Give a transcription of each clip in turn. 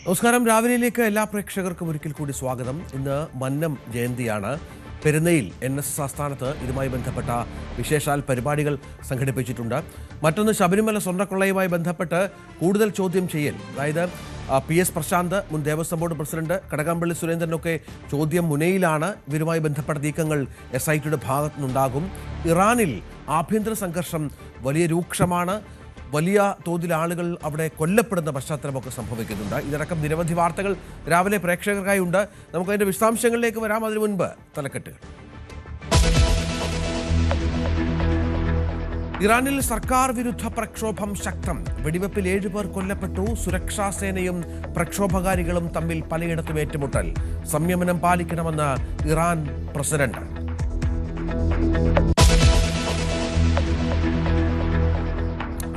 നമസ്കാരം. രാവിലെയിലേക്ക് എല്ലാ പ്രേക്ഷകർക്കും ഒരിക്കൽ കൂടി സ്വാഗതം. ഇന്ന് മന്നം ജയന്തിയാണ്. പെരുന്നയിൽ NSS ആസ്ഥാനത്ത് ഇതുമായി ബന്ധപ്പെട്ട വിശേഷാൽ പരിപാടികൾ സംഘടിപ്പിച്ചിട്ടുണ്ട്. മറ്റൊന്ന്, ശബരിമല സ്വർണ്ണക്കൊള്ളയുമായി ബന്ധപ്പെട്ട് കൂടുതൽ ചോദ്യം ചെയ്യൽ, അതായത് PS പ്രശാന്ത്, മുൻ ദേവസ്വം ബോർഡ് പ്രസിഡന്റ്, കടകംപള്ളി സുരേന്ദ്രനൊക്കെ ചോദ്യം മുനയിലാണ്. ഇവരുമായി ബന്ധപ്പെട്ട നീക്കങ്ങൾ SITയുടെ ഭാഗത്തുനിന്നുണ്ടാകും. ഇറാനിൽ ആഭ്യന്തര സംഘർഷം വലിയ രൂക്ഷമാണ്. വലിയ തോതിൽ ആളുകൾ അവിടെ കൊല്ലപ്പെടുന്ന പശ്ചാത്തലമൊക്കെ സംഭവിക്കുന്നുണ്ട്. ഇതിനടക്കം നിരവധി വാർത്തകൾ രാവിലെ പ്രേക്ഷകർക്കായി ഉണ്ട്. നമുക്കതിൻ്റെ വിശദാംശങ്ങളിലേക്ക് വരാം. അതിനു മുൻപ് തലക്കെട്ടുകൾ. ഇറാനിൽ സർക്കാർ വിരുദ്ധ പ്രക്ഷോഭം ശക്തം. വെടിവെപ്പിൽ 7 പേർ കൊല്ലപ്പെട്ടു. സുരക്ഷാ സേനയും പ്രക്ഷോഭകാരികളും തമ്മിൽ പലയിടത്തും ഏറ്റുമുട്ടൽ. സംയമനം പാലിക്കണമെന്ന് ഇറാൻ പ്രസിഡന്റ്.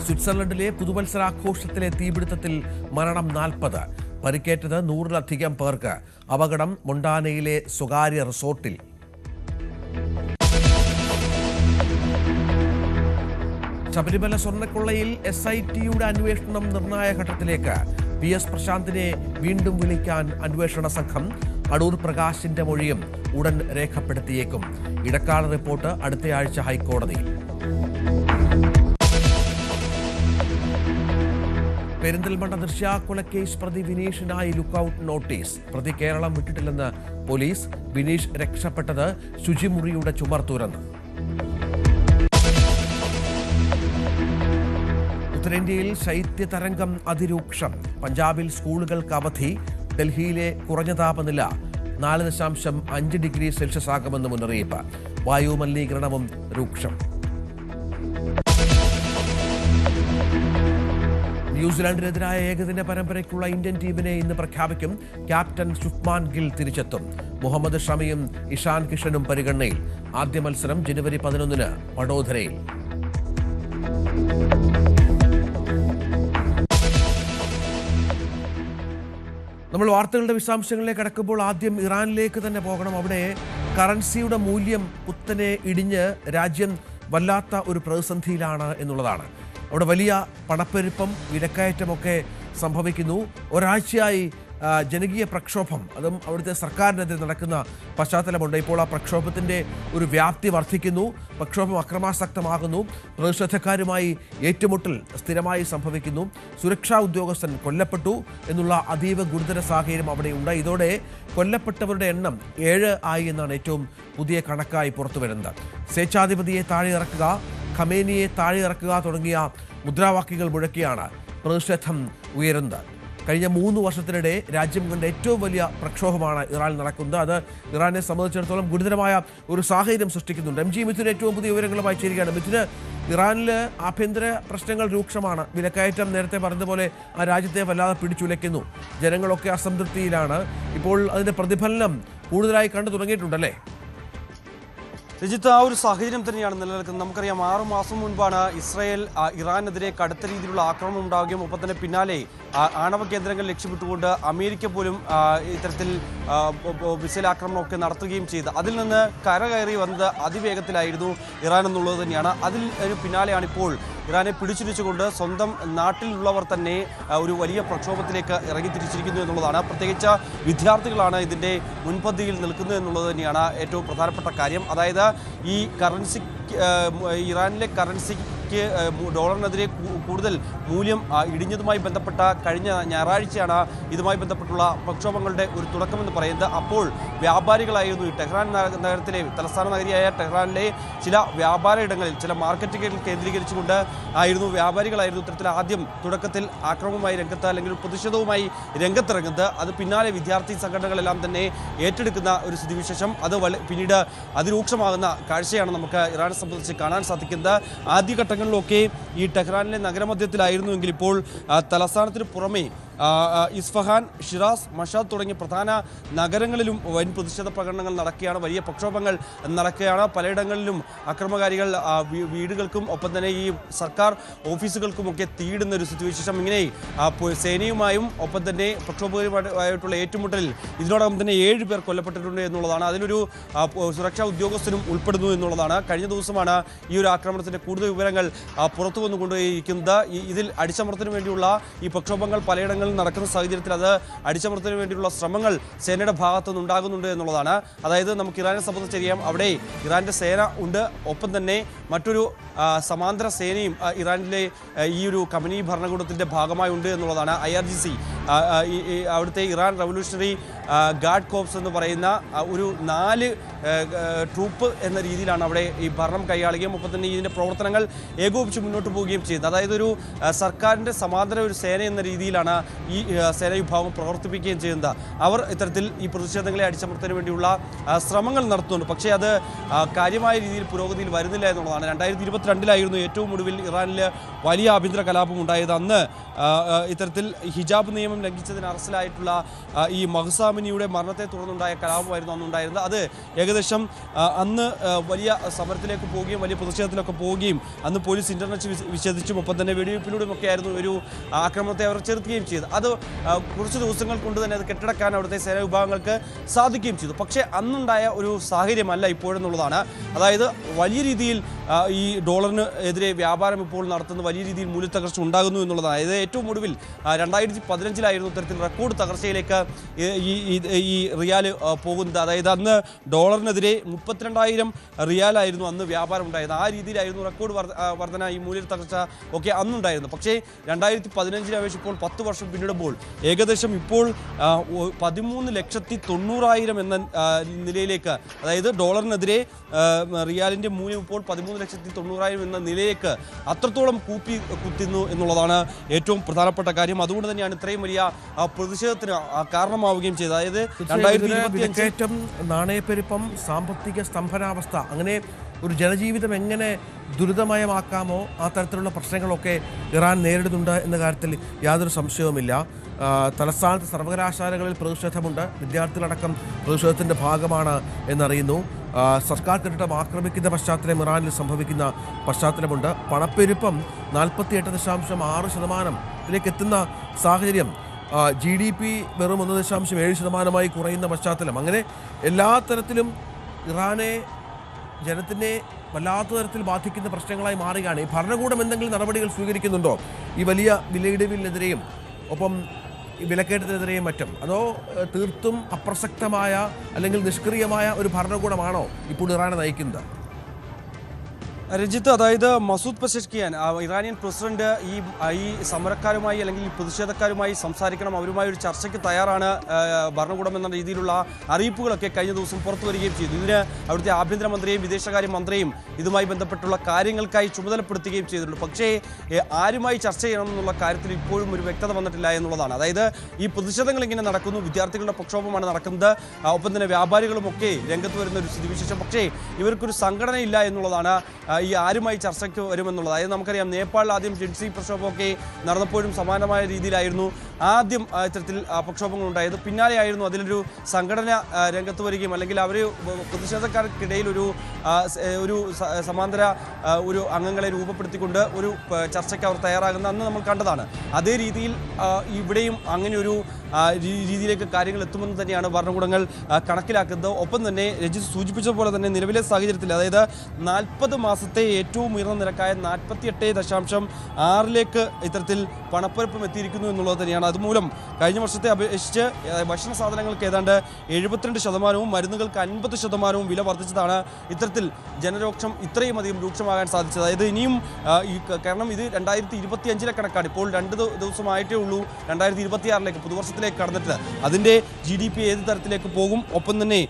സ്വിറ്റ്സർലൻഡിലെ പുതുവത്സരാഘോഷത്തിലെ തീപിടുത്തത്തിൽ മരണം 40. പരിക്കേറ്റത് 100-ലധികം പേർക്ക്. അപകടം മൊണ്ടാനയിലെ സ്വകാര്യ റിസോർട്ടിൽ. ശബരിമല സ്വർണ്ണക്കൊള്ളയിൽ SITയുടെ അന്വേഷണം നിർണായക ഘട്ടത്തിലേക്ക്. PS പ്രശാന്തിനെ വീണ്ടും വിളിക്കാൻ അന്വേഷണ സംഘം. അടൂർ പ്രകാശിന്റെ മൊഴിയും ഉടൻ രേഖപ്പെടുത്തിയേക്കും. ഇടക്കാല റിപ്പോർട്ട് അടുത്തയാഴ്ച ഹൈക്കോടതിയിൽ. പെരിന്തൽമണ്ണ ദൃശ്യാക്കൊലക്കേസ് പ്രതി വിനീഷിനായി ലുക്കൌട്ട് നോട്ടീസ്. പ്രതി കേരളം വിട്ടിട്ടില്ലെന്ന് പോലീസ്. വിനീഷ് രക്ഷപ്പെട്ടത് ശുചിമുറിയുടെ ചുമർ തുറന്ന്. ഉത്തരേന്ത്യയിൽ ശൈത്യതരംഗം അതിരൂക്ഷം. പഞ്ചാബിൽ സ്കൂളുകൾക്ക് അവധി. ഡൽഹിയിലെ കുറഞ്ഞ താപനില 4.5 ഡിഗ്രി സെൽഷ്യസ് ആകുമെന്ന് മുന്നറിയിപ്പ്. വായു മലിനീകരണവും രൂക്ഷം. ന്യൂസിലാൻഡിനെതിരായ ഏകദിന പരമ്പരയ്ക്കുള്ള ഇന്ത്യൻ ടീമിനെ ഇന്ന് പ്രഖ്യാപിക്കും. ക്യാപ്റ്റൻ ശുഭ്മാൻ ഗിൽ തിരിച്ചെത്തും. മുഹമ്മദ് ഷമിയും ഇഷാൻ കിഷനും പരിഗണനയിൽ. ആദ്യ മത്സരം ജനുവരി 11 വഡോദരയിൽ. നമ്മൾ വാർത്തകളുടെ വിശദാംശങ്ങളിലേക്ക് കടക്കുമ്പോൾ ആദ്യം ഇറാനിലേക്ക് തന്നെ പോകണം. അവിടെ കറൻസിയുടെ മൂല്യം കുത്തനെ ഇടിഞ്ഞ് രാജ്യം വല്ലാത്ത ഒരു പ്രതിസന്ധിയിലാണ് എന്നുള്ളതാണ്. അവിടെ വലിയ പണപ്പെരുപ്പം, വിലക്കയറ്റമൊക്കെ സംഭവിക്കുന്നു. ഒരാഴ്ചയായി ജനകീയ പ്രക്ഷോഭം, അതും അവിടുത്തെ സർക്കാരിനെതിരെ നടക്കുന്ന പശ്ചാത്തലമുണ്ട്. ഇപ്പോൾ ആ പ്രക്ഷോഭത്തിൻ്റെ ഒരു വ്യാപ്തി വർദ്ധിക്കുന്നു. പ്രക്ഷോഭം അക്രമാസക്തമാകുന്നു. പ്രതിഷേധക്കാരുമായി ഏറ്റുമുട്ടൽ സ്ഥിരമായി സംഭവിക്കുന്നു. സുരക്ഷാ ഉദ്യോഗസ്ഥൻ കൊല്ലപ്പെട്ടു എന്നുള്ള അതീവ ഗുരുതര സാഹചര്യം അവിടെയുണ്ട്. ഇതോടെ കൊല്ലപ്പെട്ടവരുടെ എണ്ണം 7 ആയി എന്നാണ് ഏറ്റവും പുതിയ കണക്കായി പുറത്തു വരുന്നത്. സ്വേച്ഛാധിപതിയെ താഴെ ഇറക്കുക, ഖമേനിയെ താഴെ ഇറക്കുക തുടങ്ങിയ മുദ്രാവാക്യങ്ങൾ മുഴക്കിയാണ് പ്രതിഷേധം ഉയരുന്നത്. കഴിഞ്ഞ 3 വർഷത്തിനിടെ രാജ്യം കണ്ട ഏറ്റവും വലിയ പ്രക്ഷോഭമാണ് ഇറാനിൽ നടക്കുന്നത്. അത് ഇറാനെ സംബന്ധിച്ചിടത്തോളം ഗുരുതരമായ ഒരു സാഹചര്യം സൃഷ്ടിക്കുന്നുണ്ട്. MG മിഥുൻ ഏറ്റവും പുതിയ വിവരങ്ങളുമായി ചേരുകയാണ്. മിഥുന്, ഇറാനിൽ ആഭ്യന്തര പ്രശ്നങ്ങൾ രൂക്ഷമാണ്. വിലക്കയറ്റം നേരത്തെ പറഞ്ഞതുപോലെ ആ രാജ്യത്തെ വല്ലാതെ പിടിച്ചുലയ്ക്കുന്നു. ജനങ്ങളൊക്കെ അസംതൃപ്തിയിലാണ്. ഇപ്പോൾ അതിൻ്റെ പ്രതിഫലനം കൂടുതലായി കണ്ടു തുടങ്ങിയിട്ടുണ്ടല്ലേ? രജിത്ത്, ആ ഒരു സാഹചര്യം തന്നെയാണ് നിലനിൽക്കുന്നത്. നമുക്കറിയാം, 6 മാസം മുൻപാണ് ഇസ്രായേൽ ഇറാനെതിരെ കടുത്ത രീതിയിലുള്ള ആക്രമണം ഉണ്ടാവുകയും ഒപ്പം തന്നെ പിന്നാലെ ആണവ കേന്ദ്രങ്ങൾ ലക്ഷ്യമിട്ടുകൊണ്ട് അമേരിക്ക പോലും ഇത്തരത്തിൽ മിസൈൽ ആക്രമണമൊക്കെ നടത്തുകയും ചെയ്ത് അതിൽ നിന്ന് കരകയറി വന്നത് അതിവേഗത്തിലായിരുന്നു ഇറാൻ എന്നുള്ളത് തന്നെയാണ്. അതിൽ പിന്നാലെയാണ് ഇപ്പോൾ ഇറാനെ പിടിച്ചുകൊണ്ട് സ്വന്തം നാട്ടിലുള്ളവർ തന്നെ ഒരു വലിയ പ്രക്ഷോഭത്തിലേക്ക് ഇറങ്ങിത്തിരിച്ചിരിക്കുന്നു എന്നുള്ളതാണ്. പ്രത്യേകിച്ച് വിദ്യാർത്ഥികളാണ് ഇതിൻ്റെ മുൻപന്തിയിൽ നിൽക്കുന്നത് എന്നുള്ളത് തന്നെയാണ് ഏറ്റവും പ്രധാനപ്പെട്ട കാര്യം. അതായത് ഈ കറൻസി, ഇറാനിലെ കറൻസിക്ക് ഡോളറിനെതിരെ കൂടുതൽ മൂല്യം ഇടിഞ്ഞതുമായി ബന്ധപ്പെട്ട കഴിഞ്ഞ ഞായറാഴ്ചയാണ് ഇതുമായി ബന്ധപ്പെട്ടുള്ള പ്രക്ഷോഭങ്ങളുടെ ഒരു തുടക്കമെന്ന് പറയുന്നത്. അപ്പോൾ വ്യാപാരികളായിരുന്നു ഈ ടെഹ്റാൻ നഗരത്തിലെ തലസ്ഥാന നഗരിയായ ടെഹ്റാനിലെ ചില വ്യാപാര ഇടങ്ങളിൽ, ചില മാർക്കറ്റുകൾ കേന്ദ്രീകരിച്ചുകൊണ്ട് വ്യാപാരികളായിരുന്നു ഇത്തരത്തിൽ ആദ്യം തുടക്കത്തിൽ ആക്രമണവുമായി രംഗത്ത്, അല്ലെങ്കിൽ പ്രതിഷേധവുമായി രംഗത്തിറങ്ങുന്നത്. അത് പിന്നാലെ വിദ്യാർത്ഥി സംഘടനകളെല്ലാം തന്നെ ഏറ്റെടുക്കുന്ന ഒരു സ്ഥിതിവിശേഷം, അത് പിന്നീട് അതിരൂക്ഷമാകുന്ന കാഴ്ചയാണ് നമുക്ക് ഇറാനെ സംബന്ധിച്ച് കാണാൻ സാധിക്കുന്നത്. ആദ്യഘട്ടങ്ങളിലൊക്കെ ഈ ടെഹ്റാനിലെ നഗരമധ്യത്തിലായിരുന്നുവെങ്കിൽ ഇപ്പോൾ തലസ്ഥാനത്തിന് പുറമെ ഇസ്ഫഹാൻ, ഷിറാസ്, മഷാദ് തുടങ്ങിയ പ്രധാന നഗരങ്ങളിലും വൻ പ്രതിഷേധ പ്രകടനങ്ങൾ നടക്കുകയാണ്. വലിയ പ്രക്ഷോഭങ്ങൾ നടക്കുകയാണ്. പലയിടങ്ങളിലും അക്രമകാരികൾ വീടുകൾക്കും ഒപ്പം തന്നെ ഈ സർക്കാർ ഓഫീസുകൾക്കുമൊക്കെ തീയിടുന്ന ഒരു സ്ഥിതിവിശേഷം. ഇങ്ങനെ സേനയുമായും ഒപ്പം തന്നെ പ്രക്ഷോഭകരുമായിട്ടുള്ള ഏറ്റുമുട്ടലിൽ ഇതിനോടകം തന്നെ 7 പേർ കൊല്ലപ്പെട്ടിട്ടുണ്ട് എന്നുള്ളതാണ്. അതിലൊരു സുരക്ഷാ ഉദ്യോഗസ്ഥനും ഉൾപ്പെടുന്നു എന്നുള്ളതാണ്. കഴിഞ്ഞ ദിവസമാണ് ഈ ഒരു ആക്രമണത്തിൻ്റെ കൂടുതൽ വിവരങ്ങൾ പുറത്തു വന്നുകൊണ്ടേയിരിക്കുന്നത്. ഇതിൽ അടിച്ചമർത്തലിന് വേണ്ടിയുള്ള ഈ പ്രക്ഷോഭങ്ങൾ പലയിടങ്ങളിലും ഇറാനിൽ നടക്കുന്ന സാഹചര്യത്തിൽ അത് അടിച്ചമർത്തുന്നതിന് വേണ്ടിയുള്ള ശ്രമങ്ങൾ സേനയുടെ ഭാഗത്തുനിന്ന് ഉണ്ടാകുന്നുണ്ട് എന്നുള്ളതാണ്. അതായത് നമുക്ക് ഇറാനെ സംബന്ധിച്ചറിയാം, അവിടെ ഇറാന്റെ സേന ഉണ്ട്, ഒപ്പം തന്നെ മറ്റൊരു സമാന്തര സേനയും ഇറാനിലെ ഈ ഒരു കമനി ഭരണകൂടത്തിൻ്റെ ഭാഗമായി ഉണ്ട് എന്നുള്ളതാണ്. IRGC, അവിടുത്തെ ഇറാൻ റവല്യൂഷണറി ഗാർഡ് കോപ്സ് എന്ന് പറയുന്ന ഒരു 4 ട്രൂപ്പ് എന്ന രീതിയിലാണ് അവിടെ ഈ ഭരണം കൈയാളുകയും ഒപ്പം തന്നെ ഇതിൻ്റെ പ്രവർത്തനങ്ങൾ ഏകോപിച്ച് മുന്നോട്ട് പോവുകയും ചെയ്യുന്നത്. അതായത് ഒരു സർക്കാരിൻ്റെ സമാന്തര ഒരു സേന എന്ന രീതിയിലാണ് ഈ സേന വിഭാഗം പ്രവർത്തിപ്പിക്കുകയും ചെയ്യുന്നത്. അവർ ഇത്തരത്തിൽ ഈ പ്രതിഷേധങ്ങളെ അടിച്ചമർത്തുന്നതിന് വേണ്ടിയുള്ള ശ്രമങ്ങൾ നടത്തുന്നുണ്ട്. പക്ഷേ അത് കാര്യമായ രീതിയിൽ പുരോഗതിയിൽ വരുന്നില്ല എന്നുള്ളതാണ്. 2022 ഏറ്റവും ഒടുവിൽ ഇറാനിൽ വലിയ ആഭ്യന്തര കലാപം ഉണ്ടായത്. അന്ന് ഇത്തരത്തിൽ ഹിജാബ് നിയമം ലംഘിച്ചതിന് അറസ്റ്റിലായിട്ടുള്ള ഈ മഹ്സാമിനിയുടെ മരണത്തെ തുടർന്നുണ്ടായ കലാപമായിരുന്നു അന്നുണ്ടായിരുന്നത്. അത് ഏകദേശം അന്ന് വലിയ സമരത്തിലേക്ക് പോവുകയും വലിയ പ്രതിഷേധത്തിലൊക്കെ പോവുകയും അന്ന് പോലീസ് ഇന്റർനെറ്റ് വിച്ഛേദിച്ചും ഒപ്പം തന്നെ വെടിവയ്പ്പിലൂടെയും ഒക്കെ ആയിരുന്നു ഒരു ആക്രമണത്തെ അവർ ചെറുത്തുകയും ചെയ്തു. അത് കുറച്ച് ദിവസങ്ങൾ കൊണ്ട് തന്നെ അത് കെട്ടടക്കാൻ അവിടുത്തെ സേനാ വിഭാഗങ്ങൾക്ക് സാധിക്കുകയും ചെയ്തു. പക്ഷേ അന്നുണ്ടായ ഒരു സാഹചര്യമല്ല ഇപ്പോഴെന്നുള്ളതാണ്. അതായത് വലിയ രീതിയിൽ ഈ ഡോളറിന് എതിരെ വ്യാപാരം ഇപ്പോൾ നടത്തുന്ന വലിയ രീതിയിൽ മൂല്യത്തകർച്ച ഉണ്ടാകുന്നു എന്നുള്ളതാണ്. അതായത് ഏറ്റവും ഒടുവിൽ 2015 ഇത്തരത്തിൽ റെക്കോർഡ് തകർച്ചയിലേക്ക് ഈ റിയാല് പോകുന്നത്. അതായത് അന്ന് ഡോളറിനെതിരെ 32,000 റിയാലായിരുന്നു അന്ന് വ്യാപാരം ഉണ്ടായത്. ആ രീതിയിലായിരുന്നു റെക്കോർഡ് വർധന, ഈ മൂല്യ തകർച്ച ഒക്കെ അന്നുണ്ടായിരുന്നു. പക്ഷേ 2015 അപേക്ഷിച്ച് 10 വർഷം പിന്നിടുമ്പോൾ ഏകദേശം ഇപ്പോൾ 13,90,000 എന്ന നിലയിലേക്ക്, അതായത് ഡോളറിനെതിരെ റിയാലിൻ്റെ മൂല്യം ഇപ്പോൾ 13,90,000 എന്ന നിലയിലേക്ക് അത്രത്തോളം കുത്തുന്നു എന്നുള്ളതാണ് ഏറ്റവും പ്രധാനപ്പെട്ട കാര്യം. അതുകൊണ്ട് തന്നെയാണ് ഇത്രയും വലിയ പ്രതിഷേധത്തിന് കാരണമാവുകയും ചെയ്തത്. അതായത് 2025 നാണയപ്പെരുപ്പം, സാമ്പത്തിക സ്തംഭനാവസ്ഥ, അങ്ങനെ ഒരു ജനജീവിതം എങ്ങനെ ദുരിതമയമാക്കാമോ ആ തരത്തിലുള്ള പ്രശ്നങ്ങളൊക്കെ ഇറാൻ നേരിടുന്നുണ്ട് എന്ന കാര്യത്തിൽ യാതൊരു സംശയവുമില്ല. തലസ്ഥാനത്ത് സർവകലാശാലകളിൽ പ്രതിഷേധമുണ്ട്, വിദ്യാർത്ഥികളടക്കം പ്രതിഷേധത്തിൻ്റെ ഭാഗമാണ് എന്നറിയുന്നു. സർക്കാർ കെട്ടിടം ആക്രമിക്കുന്ന പശ്ചാത്തലം ഇറാനിൽ സംഭവിക്കുന്ന പശ്ചാത്തലമുണ്ട്. പണപ്പെരുപ്പം 48.6% എത്തുന്ന സാഹചര്യം, GDP വെറും 1.7% കുറയുന്ന പശ്ചാത്തലം, അങ്ങനെ എല്ലാ തരത്തിലും ഇറാനെ, ജനത്തിനെ വല്ലാത്ത തരത്തിൽ ബാധിക്കുന്ന പ്രശ്നങ്ങളായി മാറുകയാണ്. ഈ ഭരണകൂടം എന്തെങ്കിലും നടപടികൾ സ്വീകരിക്കുന്നുണ്ടോ ഈ വലിയ വിലയിടിവിനെതിരെയും ഒപ്പം ഈ വിലക്കയറ്റത്തിനെതിരെയും മറ്റും? അതോ തീർത്തും അപ്രസക്തമായ അല്ലെങ്കിൽ നിഷ്ക്രിയമായ ഒരു ഭരണകൂടമാണോ ഇപ്പോൾ ഇറാനെ നയിക്കുന്നത്? രഞ്ജിത്ത്, അതായത് മസൂദ് പെസഷ്കിയാൻ, ഇറാനിയൻ പ്രസിഡന്റ് ഈ സമരക്കാരുമായി അല്ലെങ്കിൽ ഈ പ്രതിഷേധക്കാരുമായി സംസാരിക്കണം, അവരുമായി ഒരു ചർച്ചയ്ക്ക് തയ്യാറാണ് ഭരണകൂടം എന്ന രീതിയിലുള്ള അറിയിപ്പുകളൊക്കെ കഴിഞ്ഞ ദിവസം പുറത്തു വരികയും ചെയ്തു. ഇതിന് അവിടുത്തെ ആഭ്യന്തരമന്ത്രിയും വിദേശകാര്യ മന്ത്രിയും ഇതുമായി ബന്ധപ്പെട്ടുള്ള കാര്യങ്ങൾക്കായി ചുമതലപ്പെടുത്തുകയും ചെയ്തിട്ടുണ്ട്. പക്ഷേ ആരുമായി ചർച്ച ചെയ്യണം എന്നുള്ള കാര്യത്തിൽ ഇപ്പോഴും ഒരു വ്യക്തത വന്നിട്ടില്ല എന്നുള്ളതാണ്. അതായത് ഈ പ്രതിഷേധങ്ങൾ ഇങ്ങനെ നടക്കുന്നു, വിദ്യാർത്ഥികളുടെ പ്രക്ഷോഭമാണ് നടക്കുന്നത്, ഒപ്പം തന്നെ വ്യാപാരികളുമൊക്കെ രംഗത്ത് വരുന്ന ഒരു സ്ഥിതിവിശേഷം. പക്ഷേ ഇവർക്കൊരു സംഘടനയില്ല എന്നുള്ളതാണ് ഈ ആരുമായി ചർച്ചയ്ക്ക് വരുമെന്നുള്ളത്. അതായത് നമുക്കറിയാം, നേപ്പാളിൽ ആദ്യം ജെൻസി പ്രക്ഷോഭമൊക്കെ നടന്നപ്പോഴും സമാനമായ രീതിയിലായിരുന്നു ആദ്യം ഇത്തരത്തിൽ പ്രക്ഷോഭങ്ങൾ ഉണ്ടായത്. പിന്നാലെയായിരുന്നു അതിലൊരു സംഘടന രംഗത്ത് വരികയും അല്ലെങ്കിൽ അവർ പ്രതിഷേധക്കാർക്കിടയിൽ ഒരു സമാന്തര ഒരു അംഗങ്ങളെ രൂപപ്പെടുത്തിക്കൊണ്ട് ഒരു ചർച്ചയ്ക്ക് അവർ തയ്യാറാകുന്ന അന്ന് നമ്മൾ കണ്ടതാണ്. അതേ രീതിയിൽ ഇവിടെയും അങ്ങനെ ഒരു രീതിയിലേക്ക് കാര്യങ്ങൾ എത്തുമെന്ന് തന്നെയാണ് ഭരണകൂടങ്ങൾ കണക്കിലാക്കുന്നത്. ഒപ്പം തന്നെ രഞ്ജിത്ത് സൂചിപ്പിച്ചതുപോലെ തന്നെ നിലവിലെ സാഹചര്യത്തിൽ, അതായത് 40 മാസത്തെ ഏറ്റവും ഉയർന്ന നിരക്കായ 48.6 ഇത്തരത്തിൽ പണപ്പെരുപ്പം എത്തിയിരിക്കുന്നു എന്നുള്ളത് തന്നെയാണ്. അതുമൂലം കഴിഞ്ഞ വർഷത്തെ അപേക്ഷിച്ച് ഭക്ഷണ സാധനങ്ങൾക്ക് ഏതാണ്ട് 72%, മരുന്നുകൾക്ക് 50% വില വർദ്ധിച്ചതാണ് ഇത്തരത്തിൽ ജനരോക്ഷം ഇത്രയും അധികം രൂക്ഷമാകാൻ സാധിച്ചത്. അതായത് ഇനിയും കാരണം ഇത് 2025 കണക്കാണ്. ഇപ്പോൾ 2 ദിവസമായിട്ടേ ഉള്ളൂ 2026 പുതുവർഷത്തിലേക്ക് കടന്നിട്ട്. അതിൻ്റെ GDP ഏത് തരത്തിലേക്ക് പോകും? ഒപ്പം തന്നെ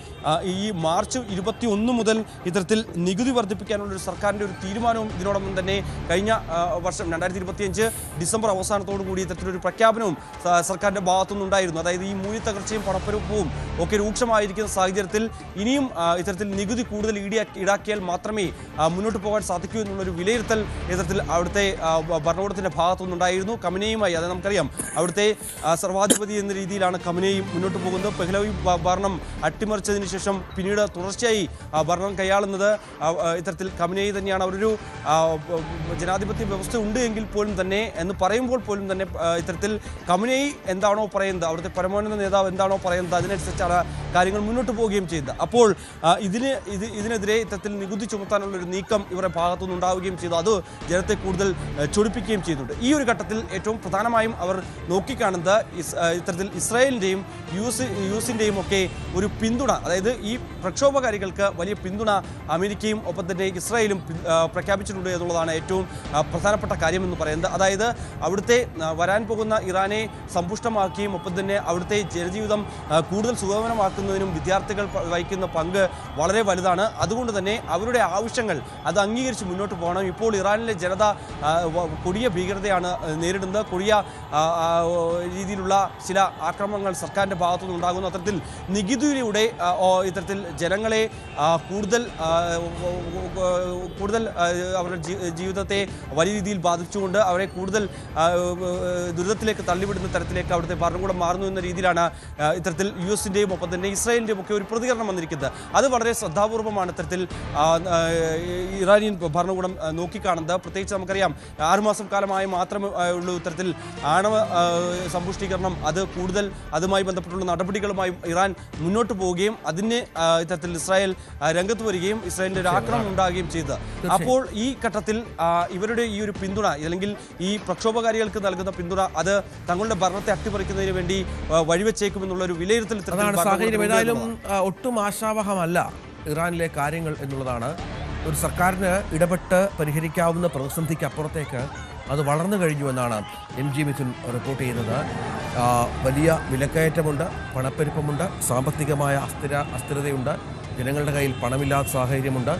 ഈ മാർച്ച് 21 മുതൽ ഇത്തരത്തിൽ നികുതി വർദ്ധിപ്പിക്കാനുള്ളൊരു സർക്കാരിൻ്റെ ഒരു തീരുമാനവും ഇതിനോടൊപ്പം തന്നെ കഴിഞ്ഞ വർഷം 2025 ഡിസംബർ അവസാനത്തോടു കൂടി ഇത്തരത്തിലൊരു പ്രഖ്യാപനവും സർക്കാരിൻ്റെ ഭാഗത്തുനിന്നുണ്ടായിരുന്നു. അതായത് ഈ മൂല്യത്തകർച്ചയും പണപ്പെരുപ്പവും ഒക്കെ രൂക്ഷമായിരിക്കുന്ന സാഹചര്യത്തിൽ ഇനിയും ഇത്തരത്തിൽ നികുതി കൂടുതൽ ഈടാക്കിയാൽ മാത്രമേ മുന്നോട്ട് പോകാൻ സാധിക്കൂ എന്നുള്ളൊരു വിലയിരുത്തൽ ഇത്തരത്തിൽ അവിടുത്തെ ഭരണകൂടത്തിൻ്റെ ഭാഗത്തുനിന്നുണ്ടായിരുന്നു. ഖമനേയുമായി, അതായത് നമുക്കറിയാം അവിടുത്തെ സർവാധിപതി എന്ന രീതിയിലാണ് ഖമനേയി മുന്നോട്ട് പോകുന്നത്. പെഹ്ലവി ഭരണം അട്ടിമറിച്ചതിന് ശേഷം പിന്നീട് തുടർച്ചയായി ഭരണം കൈയാളുന്നത് ഇത്തരത്തിൽ ഖമനേയി തന്നെയാണ്. അവരൊരു ജനാധിപത്യ വ്യവസ്ഥ ഉണ്ട് എങ്കിൽ പോലും തന്നെ എന്ന് പറയുമ്പോൾ പറയുമ്പോൾ പോലും തന്നെ ഇത്തരത്തിൽ ഖമനേയി എന്താണോ പറയുന്നത്, അവിടുത്തെ പരമോന്നത നേതാവ് എന്താണോ പറയുന്നത് അതിനനുസരിച്ചാണ് കാര്യങ്ങൾ മുന്നോട്ട് പോവുകയും ചെയ്യുന്നത്. അപ്പോൾ ഇതിനെതിരെ ഇത്തരത്തിൽ നികുതി ചുമത്താനുള്ളൊരു നീക്കം ഇവരുടെ ഭാഗത്തുനിന്ന് ഉണ്ടാവുകയും ചെയ്തു. അത് ജനത്തെ കൂടുതൽ ചൊടിപ്പിക്കുകയും ചെയ്യുന്നുണ്ട്. ഈ ഒരു ഘട്ടത്തിൽ ഏറ്റവും പ്രധാനമായും അവർ നോക്കിക്കാണുന്നത് ഇത്തരത്തിൽ ഇസ്രായേലിൻ്റെയും യുഎസിൻ്റെയും ഒക്കെ ഒരു പിന്തുണ, അതായത് ഈ പ്രക്ഷോഭകാരികൾക്ക് വലിയ പിന്തുണ അമേരിക്കയും ഒപ്പം തന്നെ ഇസ്രായേലും പ്രഖ്യാപിച്ചിട്ടുണ്ട് എന്നുള്ളതാണ് ഏറ്റവും പ്രധാനപ്പെട്ട കാര്യമെന്ന് പറയുന്നത്. അതായത് അവിടുത്തെ വരാൻ പോകുന്ന ഇറാനെ സമ്പുഷ്ടമാക്കുകയും ഒപ്പം തന്നെ അവിടുത്തെ ജനജീവിതം കൂടുതൽ സുഗമമാക്കുന്നതിനും വിദ്യാർത്ഥികൾ വഹിക്കുന്ന പങ്ക് വളരെ വലുതാണ്. അതുകൊണ്ട് തന്നെ അവരുടെ ആവശ്യങ്ങൾ അത് അംഗീകരിച്ച് മുന്നോട്ട് പോകണം. ഇപ്പോൾ ഇറാനിലെ ജനത കൊടിയ ഭീകരതയാണ് നേരിടുന്നത്. കൊടിയ രീതിയിലുള്ള ചില ആക്രമണങ്ങൾ സർക്കാരിൻ്റെ ഭാഗത്തുനിന്ന് ഉണ്ടാകുന്നു. അത്തരത്തിൽ നികുതിയിലൂടെ ഇത്തരത്തിൽ ജനങ്ങളെ കൂടുതൽ അവരുടെ ജീവിതത്തെ വലിയ രീതിയിൽ ബാധിച്ചുകൊണ്ട് അവരെ കൂടുതൽ ദുരിതത്തിലേക്ക് തള്ളിവിടുന്ന തരത്തിലേക്ക് അവിടുത്തെ ഭരണകൂടം മാറുന്നു എന്ന രീതിയിലാണ് ഇത്തരത്തിൽ യുഎസിൻ്റെയും ഒപ്പം തന്നെ ഇസ്രായേലിൻ്റെയും ഒക്കെ ഒരു പ്രതികരണം വന്നിരിക്കുന്നത്. അത് വളരെ ശ്രദ്ധാപൂർവമാണ് ഇത്തരത്തിൽ ഇറാനിയൻ ഭരണകൂടം നോക്കിക്കാണുന്നത്. പ്രത്യേകിച്ച് നമുക്കറിയാം 6 മാസം കാലമായി മാത്രമേ ഉള്ളൂ ഇത്തരത്തിൽ ആണവ സമ്പുഷ്ടീകരണം അത് കൂടുതൽ അതുമായി ബന്ധപ്പെട്ടുള്ള നടപടികളുമായി ഇറാൻ മുന്നോട്ട് പോവുകയും അതിന് ഇത്തരത്തിൽ ഇസ്രായേൽ രംഗത്ത് വരികയും ഇസ്രായേലിൻ്റെ ഒരു ആക്രമണം ഉണ്ടാകുകയും ചെയ്തത്. അപ്പോൾ ഈ ഘട്ടത്തിൽ ഇവരുടെ ഈ ഒരു പിന്തുണ അല്ലെങ്കിൽ ഈ പ്രക്ഷോഭകാരികൾക്ക് നൽകുന്ന പിന്തുണ അത് തങ്ങളുടെ ഭരണത്തെ അട്ടിമറിക്കുന്നതിന് വേണ്ടി വഴിവെച്ചേക്കുമെന്നുള്ളൊരു വിലയിരുത്തൽ ഏതായാലും ഒട്ടും ആശാവഹമല്ല ഇറാനിലെ കാര്യങ്ങൾ എന്നുള്ളതാണ്. ഒരു സർക്കാരിന് ഇടപെട്ട് പരിഹരിക്കാവുന്ന പ്രതിസന്ധിക്ക് അപ്പുറത്തേക്ക് അത് വളർന്നു കഴിഞ്ഞു എന്നാണ് MG മിഥുൻ റിപ്പോർട്ട് ചെയ്യുന്നത്. വലിയ വിലക്കയറ്റമുണ്ട്, പണപ്പെരുപ്പമുണ്ട്, സാമ്പത്തികമായ അസ്ഥിരതയുണ്ട്, ജനങ്ങളുടെ കയ്യിൽ പണമില്ലാത്ത സാഹചര്യമുണ്ട്,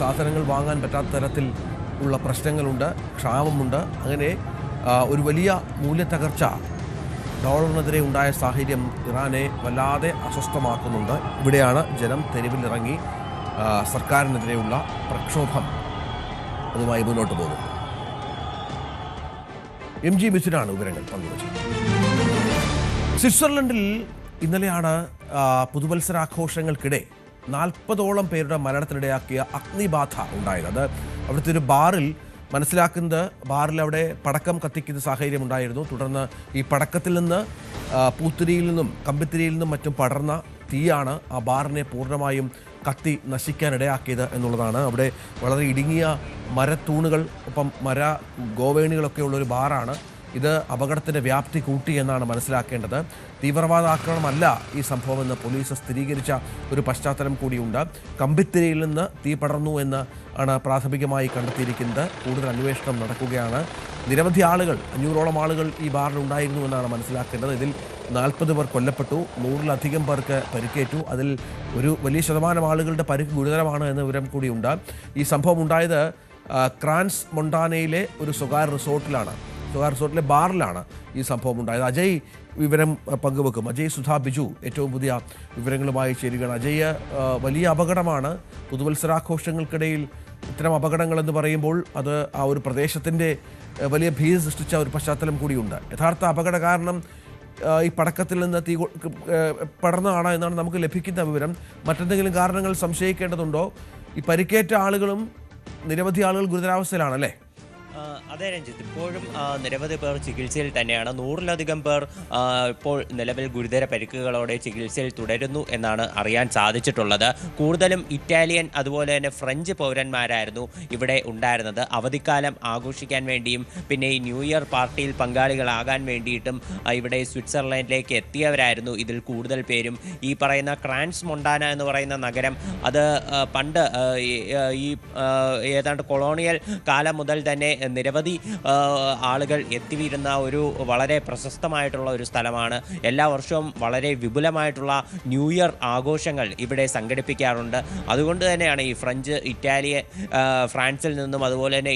സാധനങ്ങൾ വാങ്ങാൻ പറ്റാത്ത തരത്തിൽ ഉള്ള പ്രശ്നങ്ങളുണ്ട്, ക്ഷാമമുണ്ട്. അങ്ങനെ ഒരു വലിയ മൂല്യത്തകർച്ച ഡോളറിനെതിരെ ഉണ്ടായ സാഹചര്യം ഇറാനെ വല്ലാതെ അസ്വസ്ഥമാക്കുന്നുണ്ട്. ഇവിടെയാണ് ജനം തെരുവിലിറങ്ങി സർക്കാരിനെതിരെയുള്ള പ്രക്ഷോഭം അതുമായി മുന്നോട്ട് പോകുന്നത്. MG മിഥുനാണ് വിവരങ്ങൾ പങ്കുവച്ചത്. സ്വിറ്റ്സർലൻഡിൽ ഇന്നലെയാണ് പുതുവത്സരാഘോഷങ്ങൾക്കിടെ 40ഓളം പേരുടെ മരണത്തിനിടയാക്കിയ അഗ്നിബാധ ഉണ്ടായത്. അത് അവിടുത്തെ ഒരു ബാറിൽ മനസ്സിലാക്കുന്നത് ബാറിൽ അവിടെ പടക്കം കത്തിക്കുന്ന സാഹചര്യം ഉണ്ടായിരുന്നു. തുടർന്ന് ഈ പടക്കത്തിൽ നിന്ന് പൂത്തിരിയിൽ നിന്നും കമ്പിത്തിരിയിൽ നിന്നും മറ്റും പടർന്ന തീയാണ് ആ ബാറിനെ പൂർണ്ണമായും കത്തി നശിക്കാനിടയാക്കിയത് എന്നുള്ളതാണ്. അവിടെ വളരെ ഇടുങ്ങിയ മരത്തൂണുകൾ ഒപ്പം ഗോവേണികളൊക്കെ ഉള്ളൊരു ബാറാണ്. ഇത് അപകടത്തിൻ്റെ വ്യാപ്തി കൂട്ടി എന്നാണ് മനസ്സിലാക്കേണ്ടത്. തീവ്രവാദ ആക്രമണമല്ല ഈ സംഭവമെന്ന് പോലീസ് സ്ഥിരീകരിച്ച ഒരു പശ്ചാത്തലം കൂടിയുണ്ട്. കമ്പിത്തിരയിൽ നിന്ന് തീ പടർന്നു എന്ന് ആണ് പ്രാഥമികമായി കണ്ടെത്തിയിരിക്കുന്നത്. കൂടുതൽ അന്വേഷണം നടക്കുകയാണ്. നിരവധി ആളുകൾ 500ഓളം ആളുകൾ ഈ ബാറിൽ ഉണ്ടായിരുന്നു എന്നാണ് മനസ്സിലാക്കേണ്ടത്. ഇതിൽ 40 പേർ കൊല്ലപ്പെട്ടു, 100-ലധികം പേർക്ക് പരിക്കേറ്റു. അതിൽ ഒരു വലിയ ശതമാനം ആളുകളുടെ പരിക്ക് ഗുരുതരമാണ് എന്ന വിവരം കൂടിയുണ്ട്. ഈ സംഭവം ഉണ്ടായത് ക്രാൻസ് മൊണ്ടാനയിലെ ഒരു സ്വകാര്യ റിസോർട്ടിലെ ബാറിലാണ് ഈ സംഭവം ഉണ്ടായത്. അജയ് വിവരം പങ്കുവെക്കും. അജയ് സുധാ ബിജു ഏറ്റവും പുതിയ വിവരങ്ങളുമായി ചേരുകയാണ്. അജയ്, വലിയ അപകടമാണ്. പുതുവത്സരാഘോഷങ്ങൾക്കിടയിൽ ഇത്തരം അപകടങ്ങളെന്ന് പറയുമ്പോൾ അത് ആ ഒരു പ്രദേശത്തിൻ്റെ വലിയ ഭീതി സൃഷ്ടിച്ച ഒരു പശ്ചാത്തലം കൂടിയുണ്ട്. യഥാർത്ഥ അപകട കാരണം ഈ പടക്കത്തിൽ നിന്ന് തീ പടർന്നതാണ് എന്നാണ് നമുക്ക് ലഭിക്കുന്ന വിവരം. മറ്റെന്തെങ്കിലും കാരണങ്ങൾ സംശയിക്കേണ്ടതുണ്ടോ? ഈ പരിക്കേറ്റ ആളുകളും നിരവധി ആളുകൾ ഗുരുതരാവസ്ഥയിലാണല്ലേ? അതെ രഞ്ജിത്ത്, ഇപ്പോഴും നിരവധി പേർ ചികിത്സയിൽ തന്നെയാണ്. 100-ലധികം പേർ ഇപ്പോൾ നിലവിൽ ഗുരുതര പരിക്കുകളോടെ ചികിത്സയിൽ തുടരുന്നു എന്നാണ് അറിയാൻ സാധിച്ചിട്ടുള്ളത്. കൂടുതലും ഇറ്റാലിയൻ അതുപോലെ തന്നെ ഫ്രഞ്ച് പൗരന്മാരായിരുന്നു ഇവിടെ ഉണ്ടായിരുന്നത്. അവധിക്കാലം ആഘോഷിക്കാൻ വേണ്ടിയും പിന്നെ ഈ ന്യൂ ഇയർ പാർട്ടിയിൽ പങ്കാളികളാകാൻ വേണ്ടിയിട്ടും ഇവിടെ സ്വിറ്റ്സർലൻഡിലേക്ക് എത്തിയവരായിരുന്നു ഇതിൽ കൂടുതൽ പേരും. ഈ പറയുന്ന ക്രാൻസ് മൊണ്ടാന എന്ന് പറയുന്ന നഗരം അത് പണ്ട് ഈ ഏതാണ്ട് കൊളോണിയൽ കാലം മുതൽ തന്നെ നിരവധി ആളുകൾ എത്തിവരുന്ന ഒരു വളരെ പ്രശസ്തമായിട്ടുള്ള ഒരു സ്ഥലമാണ്. എല്ലാ വർഷവും വളരെ വിപുലമായിട്ടുള്ള ന്യൂ ഇയർ ആഘോഷങ്ങൾ ഇവിടെ സംഘടിപ്പിക്കാറുണ്ട്. അതുകൊണ്ട് തന്നെയാണ് ഈ ഫ്രാൻസിൽ നിന്നും അതുപോലെ തന്നെ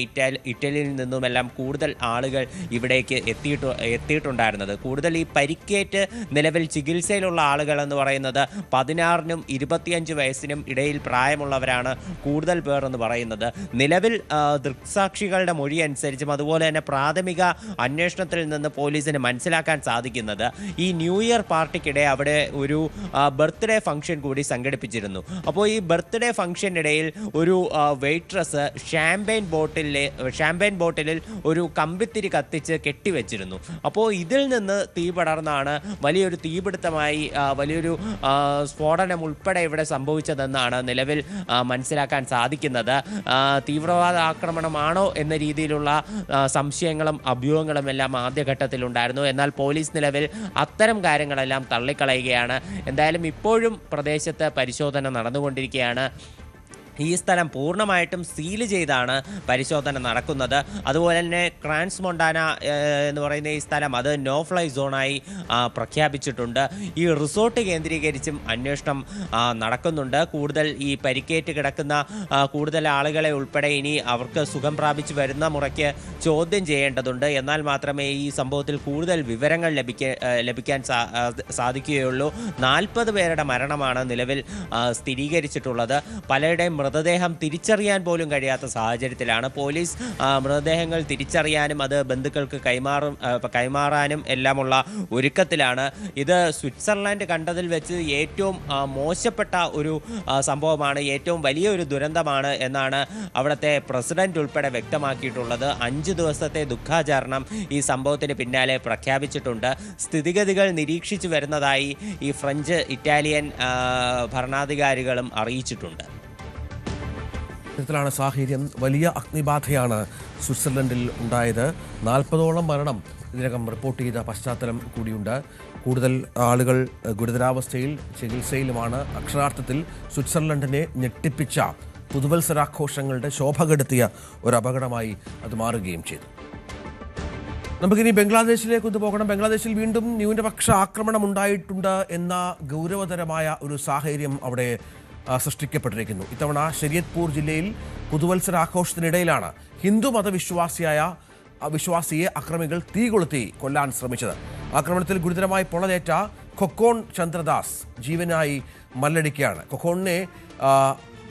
ഇറ്റലിയിൽ നിന്നുമെല്ലാം കൂടുതൽ ആളുകൾ ഇവിടേക്ക് എത്തിയിട്ടുണ്ടായിരുന്നത്. കൂടുതൽ ഈ പരിക്കേറ്റ് നിലവിൽ ചികിത്സയിലുള്ള ആളുകൾ എന്ന് പറയുന്നത് 16-നും 25 വയസ്സിനും ഇടയിൽ പ്രായമുള്ളവരാണ് കൂടുതൽ പേർ എന്ന് പറയുന്നത്. നിലവിൽ ദൃക്സാക്ഷികളുടെ മൊഴി അനുസരിച്ച് കേന്ദ്രീകരിച്ചും അതുപോലെ തന്നെ പ്രാഥമിക അന്വേഷണത്തിൽ നിന്ന് പോലീസിന് മനസ്സിലാക്കാൻ സാധിക്കുന്നത് ഈ ന്യൂ ഇയർ പാർട്ടിക്കിടെ അവിടെ ഒരു ബർത്ത്ഡേ ഫംഗ്ഷൻ കൂടി സംഘടിപ്പിച്ചിരുന്നു. അപ്പോൾ ഈ ബർത്ത്ഡേ ഫംഗ്ഷനിടയിൽ ഒരു വെയിട്രസ് ഷാമ്പെയിൻ ബോട്ടിലിൽ ഒരു കമ്പിത്തിരി കത്തിച്ച് കെട്ടിവെച്ചിരുന്നു. അപ്പോൾ ഇതിൽ നിന്ന് തീ പടർന്നാണ് വലിയൊരു തീപിടുത്തമായി വലിയൊരു സ്ഫോടനം ഉൾപ്പെടെ ഇവിടെ സംഭവിച്ചതെന്നാണ് നിലവിൽ മനസ്സിലാക്കാൻ സാധിക്കുന്നത്. തീവ്രവാദ ആക്രമണമാണോ എന്ന രീതിയിലുള്ള സംശയങ്ങളും അഭ്യൂഹങ്ങളും എല്ലാം ആദ്യഘട്ടത്തിലുണ്ടായിരുന്നു. എന്നാൽ പോലീസ് നിലവിൽ അത്തരം കാര്യങ്ങളെല്ലാം തള്ളിക്കളയുകയാണ്. എന്തായാലും ഇപ്പോഴും പ്രദേശത്ത് പരിശോധന നടന്നുകൊണ്ടിരിക്കുകയാണ്. ഈ സ്ഥലം പൂർണ്ണമായിട്ടും സീൽ ചെയ്താണ് പരിശോധന നടക്കുന്നത്. അതുപോലെ തന്നെ ക്രാൻസ് മൊണ്ടാന എന്ന് പറയുന്ന ഈ സ്ഥലം അത് നോ ഫ്ലൈ സോണായി പ്രഖ്യാപിച്ചിട്ടുണ്ട്. ഈ റിസോർട്ട് കേന്ദ്രീകരിച്ചും അന്വേഷണം നടക്കുന്നുണ്ട്. കൂടുതൽ ഈ പരിക്കേറ്റ് കിടക്കുന്ന കൂടുതൽ ആളുകളെ ഉൾപ്പെടെ ഇനി അവർക്ക് സുഖം പ്രാപിച്ചു വരുന്ന മുറയ്ക്ക് ചോദ്യം ചെയ്യേണ്ടതുണ്ട്. എന്നാൽ മാത്രമേ ഈ സംഭവത്തിൽ കൂടുതൽ വിവരങ്ങൾ ലഭിക്കാൻ സാധിക്കുകയുള്ളൂ. 40 പേരുടെ മരണമാണ് നിലവിൽ സ്ഥിരീകരിച്ചിട്ടുള്ളത്. പലരുടെയും മൃതദേഹം തിരിച്ചറിയാൻ പോലും കഴിയാത്ത സാഹചര്യത്തിലാണ്. പോലീസ് മൃതദേഹങ്ങൾ തിരിച്ചറിയാനും അത് ബന്ധുക്കൾക്ക് കൈമാറാനും എല്ലാമുള്ള ഒരുക്കത്തിലാണ്. ഇത് സ്വിറ്റ്സർലൻഡ് കണ്ടതിൽ വെച്ച് ഏറ്റവും മോശപ്പെട്ട ഒരു സംഭവമാണ്, ഏറ്റവും വലിയൊരു ദുരന്തമാണ് എന്നാണ് അവിടുത്തെ പ്രസിഡന്റ് ഉൾപ്പെടെ വ്യക്തമാക്കിയിട്ടുള്ളത്. 5 ദിവസത്തെ ദുഃഖാചരണം ഈ സംഭവത്തിന് പിന്നാലെ പ്രഖ്യാപിച്ചിട്ടുണ്ട്. സ്ഥിതിഗതികൾ നിരീക്ഷിച്ചു വരുന്നതായി ഈ ഫ്രഞ്ച് ഇറ്റാലിയൻ ഭരണാധികാരികളും അറിയിച്ചിട്ടുണ്ട്. ഇത്തരത്തിലാണ് സാഹചര്യം. വലിയ അഗ്നിബാധയാണ് സ്വിറ്റ്സർലൻഡിൽ ഉണ്ടായത്. 40ഓളം മരണം ഇതിനകം റിപ്പോർട്ട് ചെയ്ത പശ്ചാത്തലം കൂടിയുണ്ട്. കൂടുതൽ ആളുകൾ ഗുരുതരാവസ്ഥയിൽ ചികിത്സയിലുമാണ്. അക്ഷരാർത്ഥത്തിൽ സ്വിറ്റ്സർലൻഡിനെ ഞെട്ടിപ്പിച്ച പുതുവത്സരാഘോഷങ്ങളുടെ ശോഭ കെടുത്തിയ ഒരു അപകടമായി അത് മാറുകയും ചെയ്തു. നമുക്കിനി ബംഗ്ലാദേശിലേക്ക് പോകണം. ബംഗ്ലാദേശിൽ വീണ്ടും ന്യൂനപക്ഷ ആക്രമണം ഉണ്ടായിട്ടുണ്ട് എന്ന ഗൗരവതരമായ ഒരു സാഹചര്യം അവിടെ സൃഷ്ടിക്കപ്പെട്ടിരിക്കുന്നു. ഇത്തവണ ശരിയത്പൂർ ജില്ലയിൽ പുതുവത്സരാഘോഷത്തിനിടയിലാണ് ഹിന്ദു വിശ്വാസിയെ അക്രമികൾ തീ കൊളുത്തി കൊല്ലാൻ ശ്രമിച്ചത്. ആക്രമണത്തിൽ ഗുരുതരമായി പൊള്ളലേറ്റ ഖൊക്കോൺ ചന്ദ്രദാസ് ജീവനായി മല്ലടിക്കുകയാണ്. ഖൊക്കോണിനെ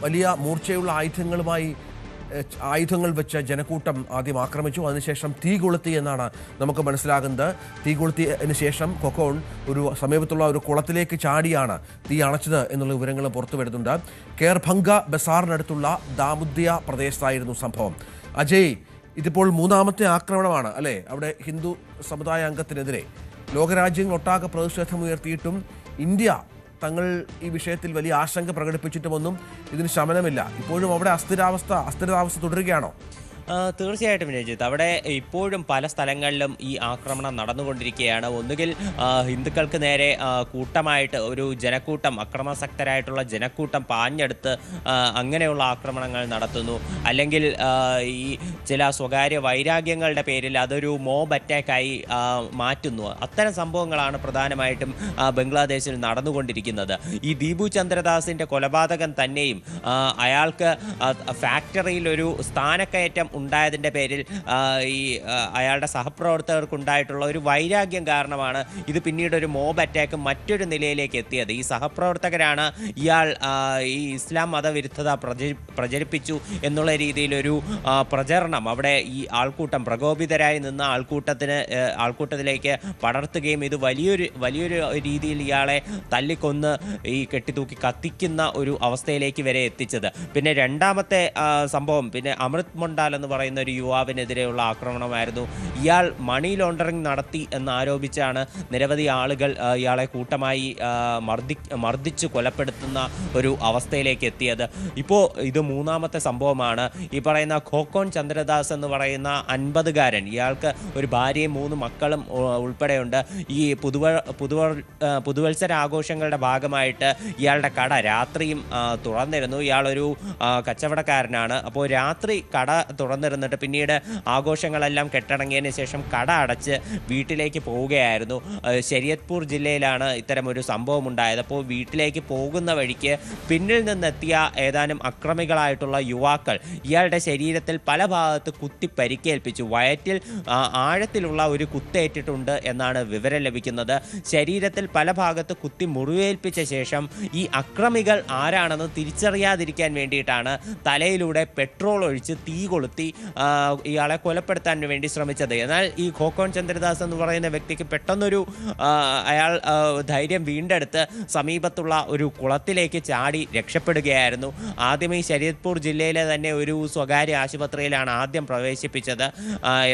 വലിയ മൂർച്ചയുള്ള ആയുധങ്ങൾ വെച്ച് ജനക്കൂട്ടം ആദ്യം ആക്രമിച്ചു. അതിനുശേഷം തീ കൊളുത്തി എന്നാണ് നമുക്ക് മനസ്സിലാകുന്നത്. തീ കൊളുത്തിയതിന് ശേഷം ഖൊക്കോൺ ഒരു സമീപത്തുള്ള ഒരു കുളത്തിലേക്ക് ചാടിയാണ് തീ അണച്ചത് എന്നുള്ള വിവരങ്ങൾ പുറത്തു വരുന്നുണ്ട്. കേർഭംഗ ബസാറിനടുത്തുള്ള ദാമുദ്യ പ്രദേശത്തായിരുന്നു സംഭവം. അജയ്, ഇതിപ്പോൾ 3ാമത്തെ ആക്രമണമാണ് അല്ലേ അവിടെ ഹിന്ദു സമുദായ അംഗത്തിനെതിരെ? ലോകരാജ്യങ്ങളൊട്ടാകെ പ്രതിഷേധമുയർത്തിയിട്ടും ഇന്ത്യ തങ്ങൾ ഈ വിഷയത്തിൽ വലിയ ആശങ്ക പ്രകടിപ്പിച്ചിട്ടുമൊന്നും ഇതിന് ശമനമില്ല. ഇപ്പോഴും അവിടെ അസ്ഥിരതാവസ്ഥ തുടരുകയാണോ? തീർച്ചയായിട്ടും രഞ്ജിത്ത്, അവിടെ ഇപ്പോഴും പല സ്ഥലങ്ങളിലും ഈ ആക്രമണം നടന്നുകൊണ്ടിരിക്കുകയാണ്. ഒന്നുകിൽ ഹിന്ദുക്കൾക്ക് നേരെ കൂട്ടമായിട്ട് ഒരു ജനക്കൂട്ടം, അക്രമാസക്തരായിട്ടുള്ള ജനക്കൂട്ടം പാഞ്ഞെടുത്ത് അങ്ങനെയുള്ള ആക്രമണങ്ങൾ നടത്തുന്നു. അല്ലെങ്കിൽ ഈ ചില സ്വകാര്യ വൈരാഗ്യങ്ങളുടെ പേരിൽ അതൊരു മോബ് അറ്റാക്കായി മാറ്റുന്നു. അത്തരം സംഭവങ്ങളാണ് പ്രധാനമായിട്ടും ബംഗ്ലാദേശിൽ നടന്നുകൊണ്ടിരിക്കുന്നത്. ഈ ദീപു ചന്ദ്രദാസിൻ്റെ കൊലപാതകം തന്നെയും അയാൾക്ക് ഫാക്ടറിയിൽ ഒരു സ്ഥാനക്കയറ്റം ഉണ്ടായതിൻ്റെ പേരിൽ ഈ അയാളുടെ സഹപ്രവർത്തകർക്കുണ്ടായിട്ടുള്ള ഒരു വൈരാഗ്യം കാരണമാണ് ഇത് പിന്നീട് ഒരു മോബ് അറ്റാക്ക് മറ്റൊരു നിലയിലേക്ക് എത്തിയത്. ഈ സഹപ്രവർത്തകരാണ് ഇയാൾ ഈ ഇസ്ലാം മതവിരുദ്ധത പ്രചരിപ്പിച്ചു എന്നുള്ള രീതിയിലൊരു പ്രചരണം അവിടെ ഈ ആൾക്കൂട്ടം പ്രകോപിതരായി നിന്ന ആൾക്കൂട്ടത്തിലേക്ക് പടർത്തുകയും ഇത് വലിയൊരു രീതിയിൽ ഇയാളെ തല്ലിക്കൊന്ന് ഈ കെട്ടിത്തൂക്കി കത്തിക്കുന്ന ഒരു അവസ്ഥയിലേക്ക് വരെ എത്തിച്ചത്. പിന്നെ രണ്ടാമത്തെ സംഭവം പിന്നെ അമൃത് മൊണ്ടാൽ എന്ന് പറയുന്ന ഒരു യുവാവിനെതിരെയുള്ള ആക്രമണമായിരുന്നു. ഇയാൾ മണി ലോണ്ടറിംഗ് നടത്തി എന്നാരോപിച്ചാണ് നിരവധി ആളുകൾ ഇയാളെ കൂട്ടമായി മർദ്ദിച്ച് കൊലപ്പെടുത്തുന്ന ഒരു അവസ്ഥയിലേക്ക് എത്തിയത്. ഇപ്പോൾ ഇത് 3ാമത്തെ സംഭവമാണ്. ഈ പറയുന്ന ഖോക്കോൺ ചന്ദ്രദാസ് എന്ന് പറയുന്ന 50കാരൻ, ഇയാൾക്ക് ഒരു ഭാര്യയും 3 മക്കളും ഉൾപ്പെടെയുണ്ട്. ഈ പുതുവത്സര ആഘോഷങ്ങളുടെ ഭാഗമായിട്ട് ഇയാളുടെ കട രാത്രിയും തുറന്നിരുന്നു. ഇയാളൊരു കച്ചവടക്കാരനാണ്. അപ്പോൾ രാത്രി കട തുറന്നിരുന്നിട്ട് പിന്നീട് ആഘോഷങ്ങളെല്ലാം കെട്ടടങ്ങിയതിന് ശേഷം കട അടച്ച് വീട്ടിലേക്ക് പോവുകയായിരുന്നു. ശരിയത്പൂർ ജില്ലയിലാണ് ഇത്തരമൊരു സംഭവം ഉണ്ടായത്. അപ്പോൾ വീട്ടിലേക്ക് പോകുന്ന വഴിക്ക് പിന്നിൽ നിന്നെത്തിയ ഏതാനും അക്രമികളായിട്ടുള്ള യുവാക്കൾ ഇയാളുടെ ശരീരത്തിൽ പല ഭാഗത്ത് കുത്തി പരിക്കേൽപ്പിച്ചു. വയറ്റിൽ ആഴത്തിലുള്ള ഒരു കുത്തേറ്റിട്ടുണ്ട് എന്നാണ് വിവരം ലഭിക്കുന്നത്. ശരീരത്തിൽ പല ഭാഗത്ത് കുത്തി മുറിവേൽപ്പിച്ച ശേഷം ഈ അക്രമികൾ ആരാണെന്ന് തിരിച്ചറിയാതിരിക്കാൻ വേണ്ടിയിട്ടാണ് തലയിലൂടെ പെട്രോൾ ഒഴിച്ച് തീ കൊളുത്തി നടത്തി ഇയാളെ കൊലപ്പെടുത്താൻ വേണ്ടി ശ്രമിച്ചത്. എന്നാൽ ഈ ഖോക്കോൺ ചന്ദ്രദാസ് എന്ന് പറയുന്ന വ്യക്തിക്ക് പെട്ടെന്നൊരു അയാൾ ധൈര്യം വീണ്ടെടുത്ത് സമീപത്തുള്ള ഒരു കുളത്തിലേക്ക് ചാടി രക്ഷപ്പെടുകയായിരുന്നു. ആദ്യം ഈ ശരീദ്പൂർ ജില്ലയിലെ തന്നെ ഒരു സ്വകാര്യ ആശുപത്രിയിലാണ് ആദ്യം പ്രവേശിപ്പിച്ചത്.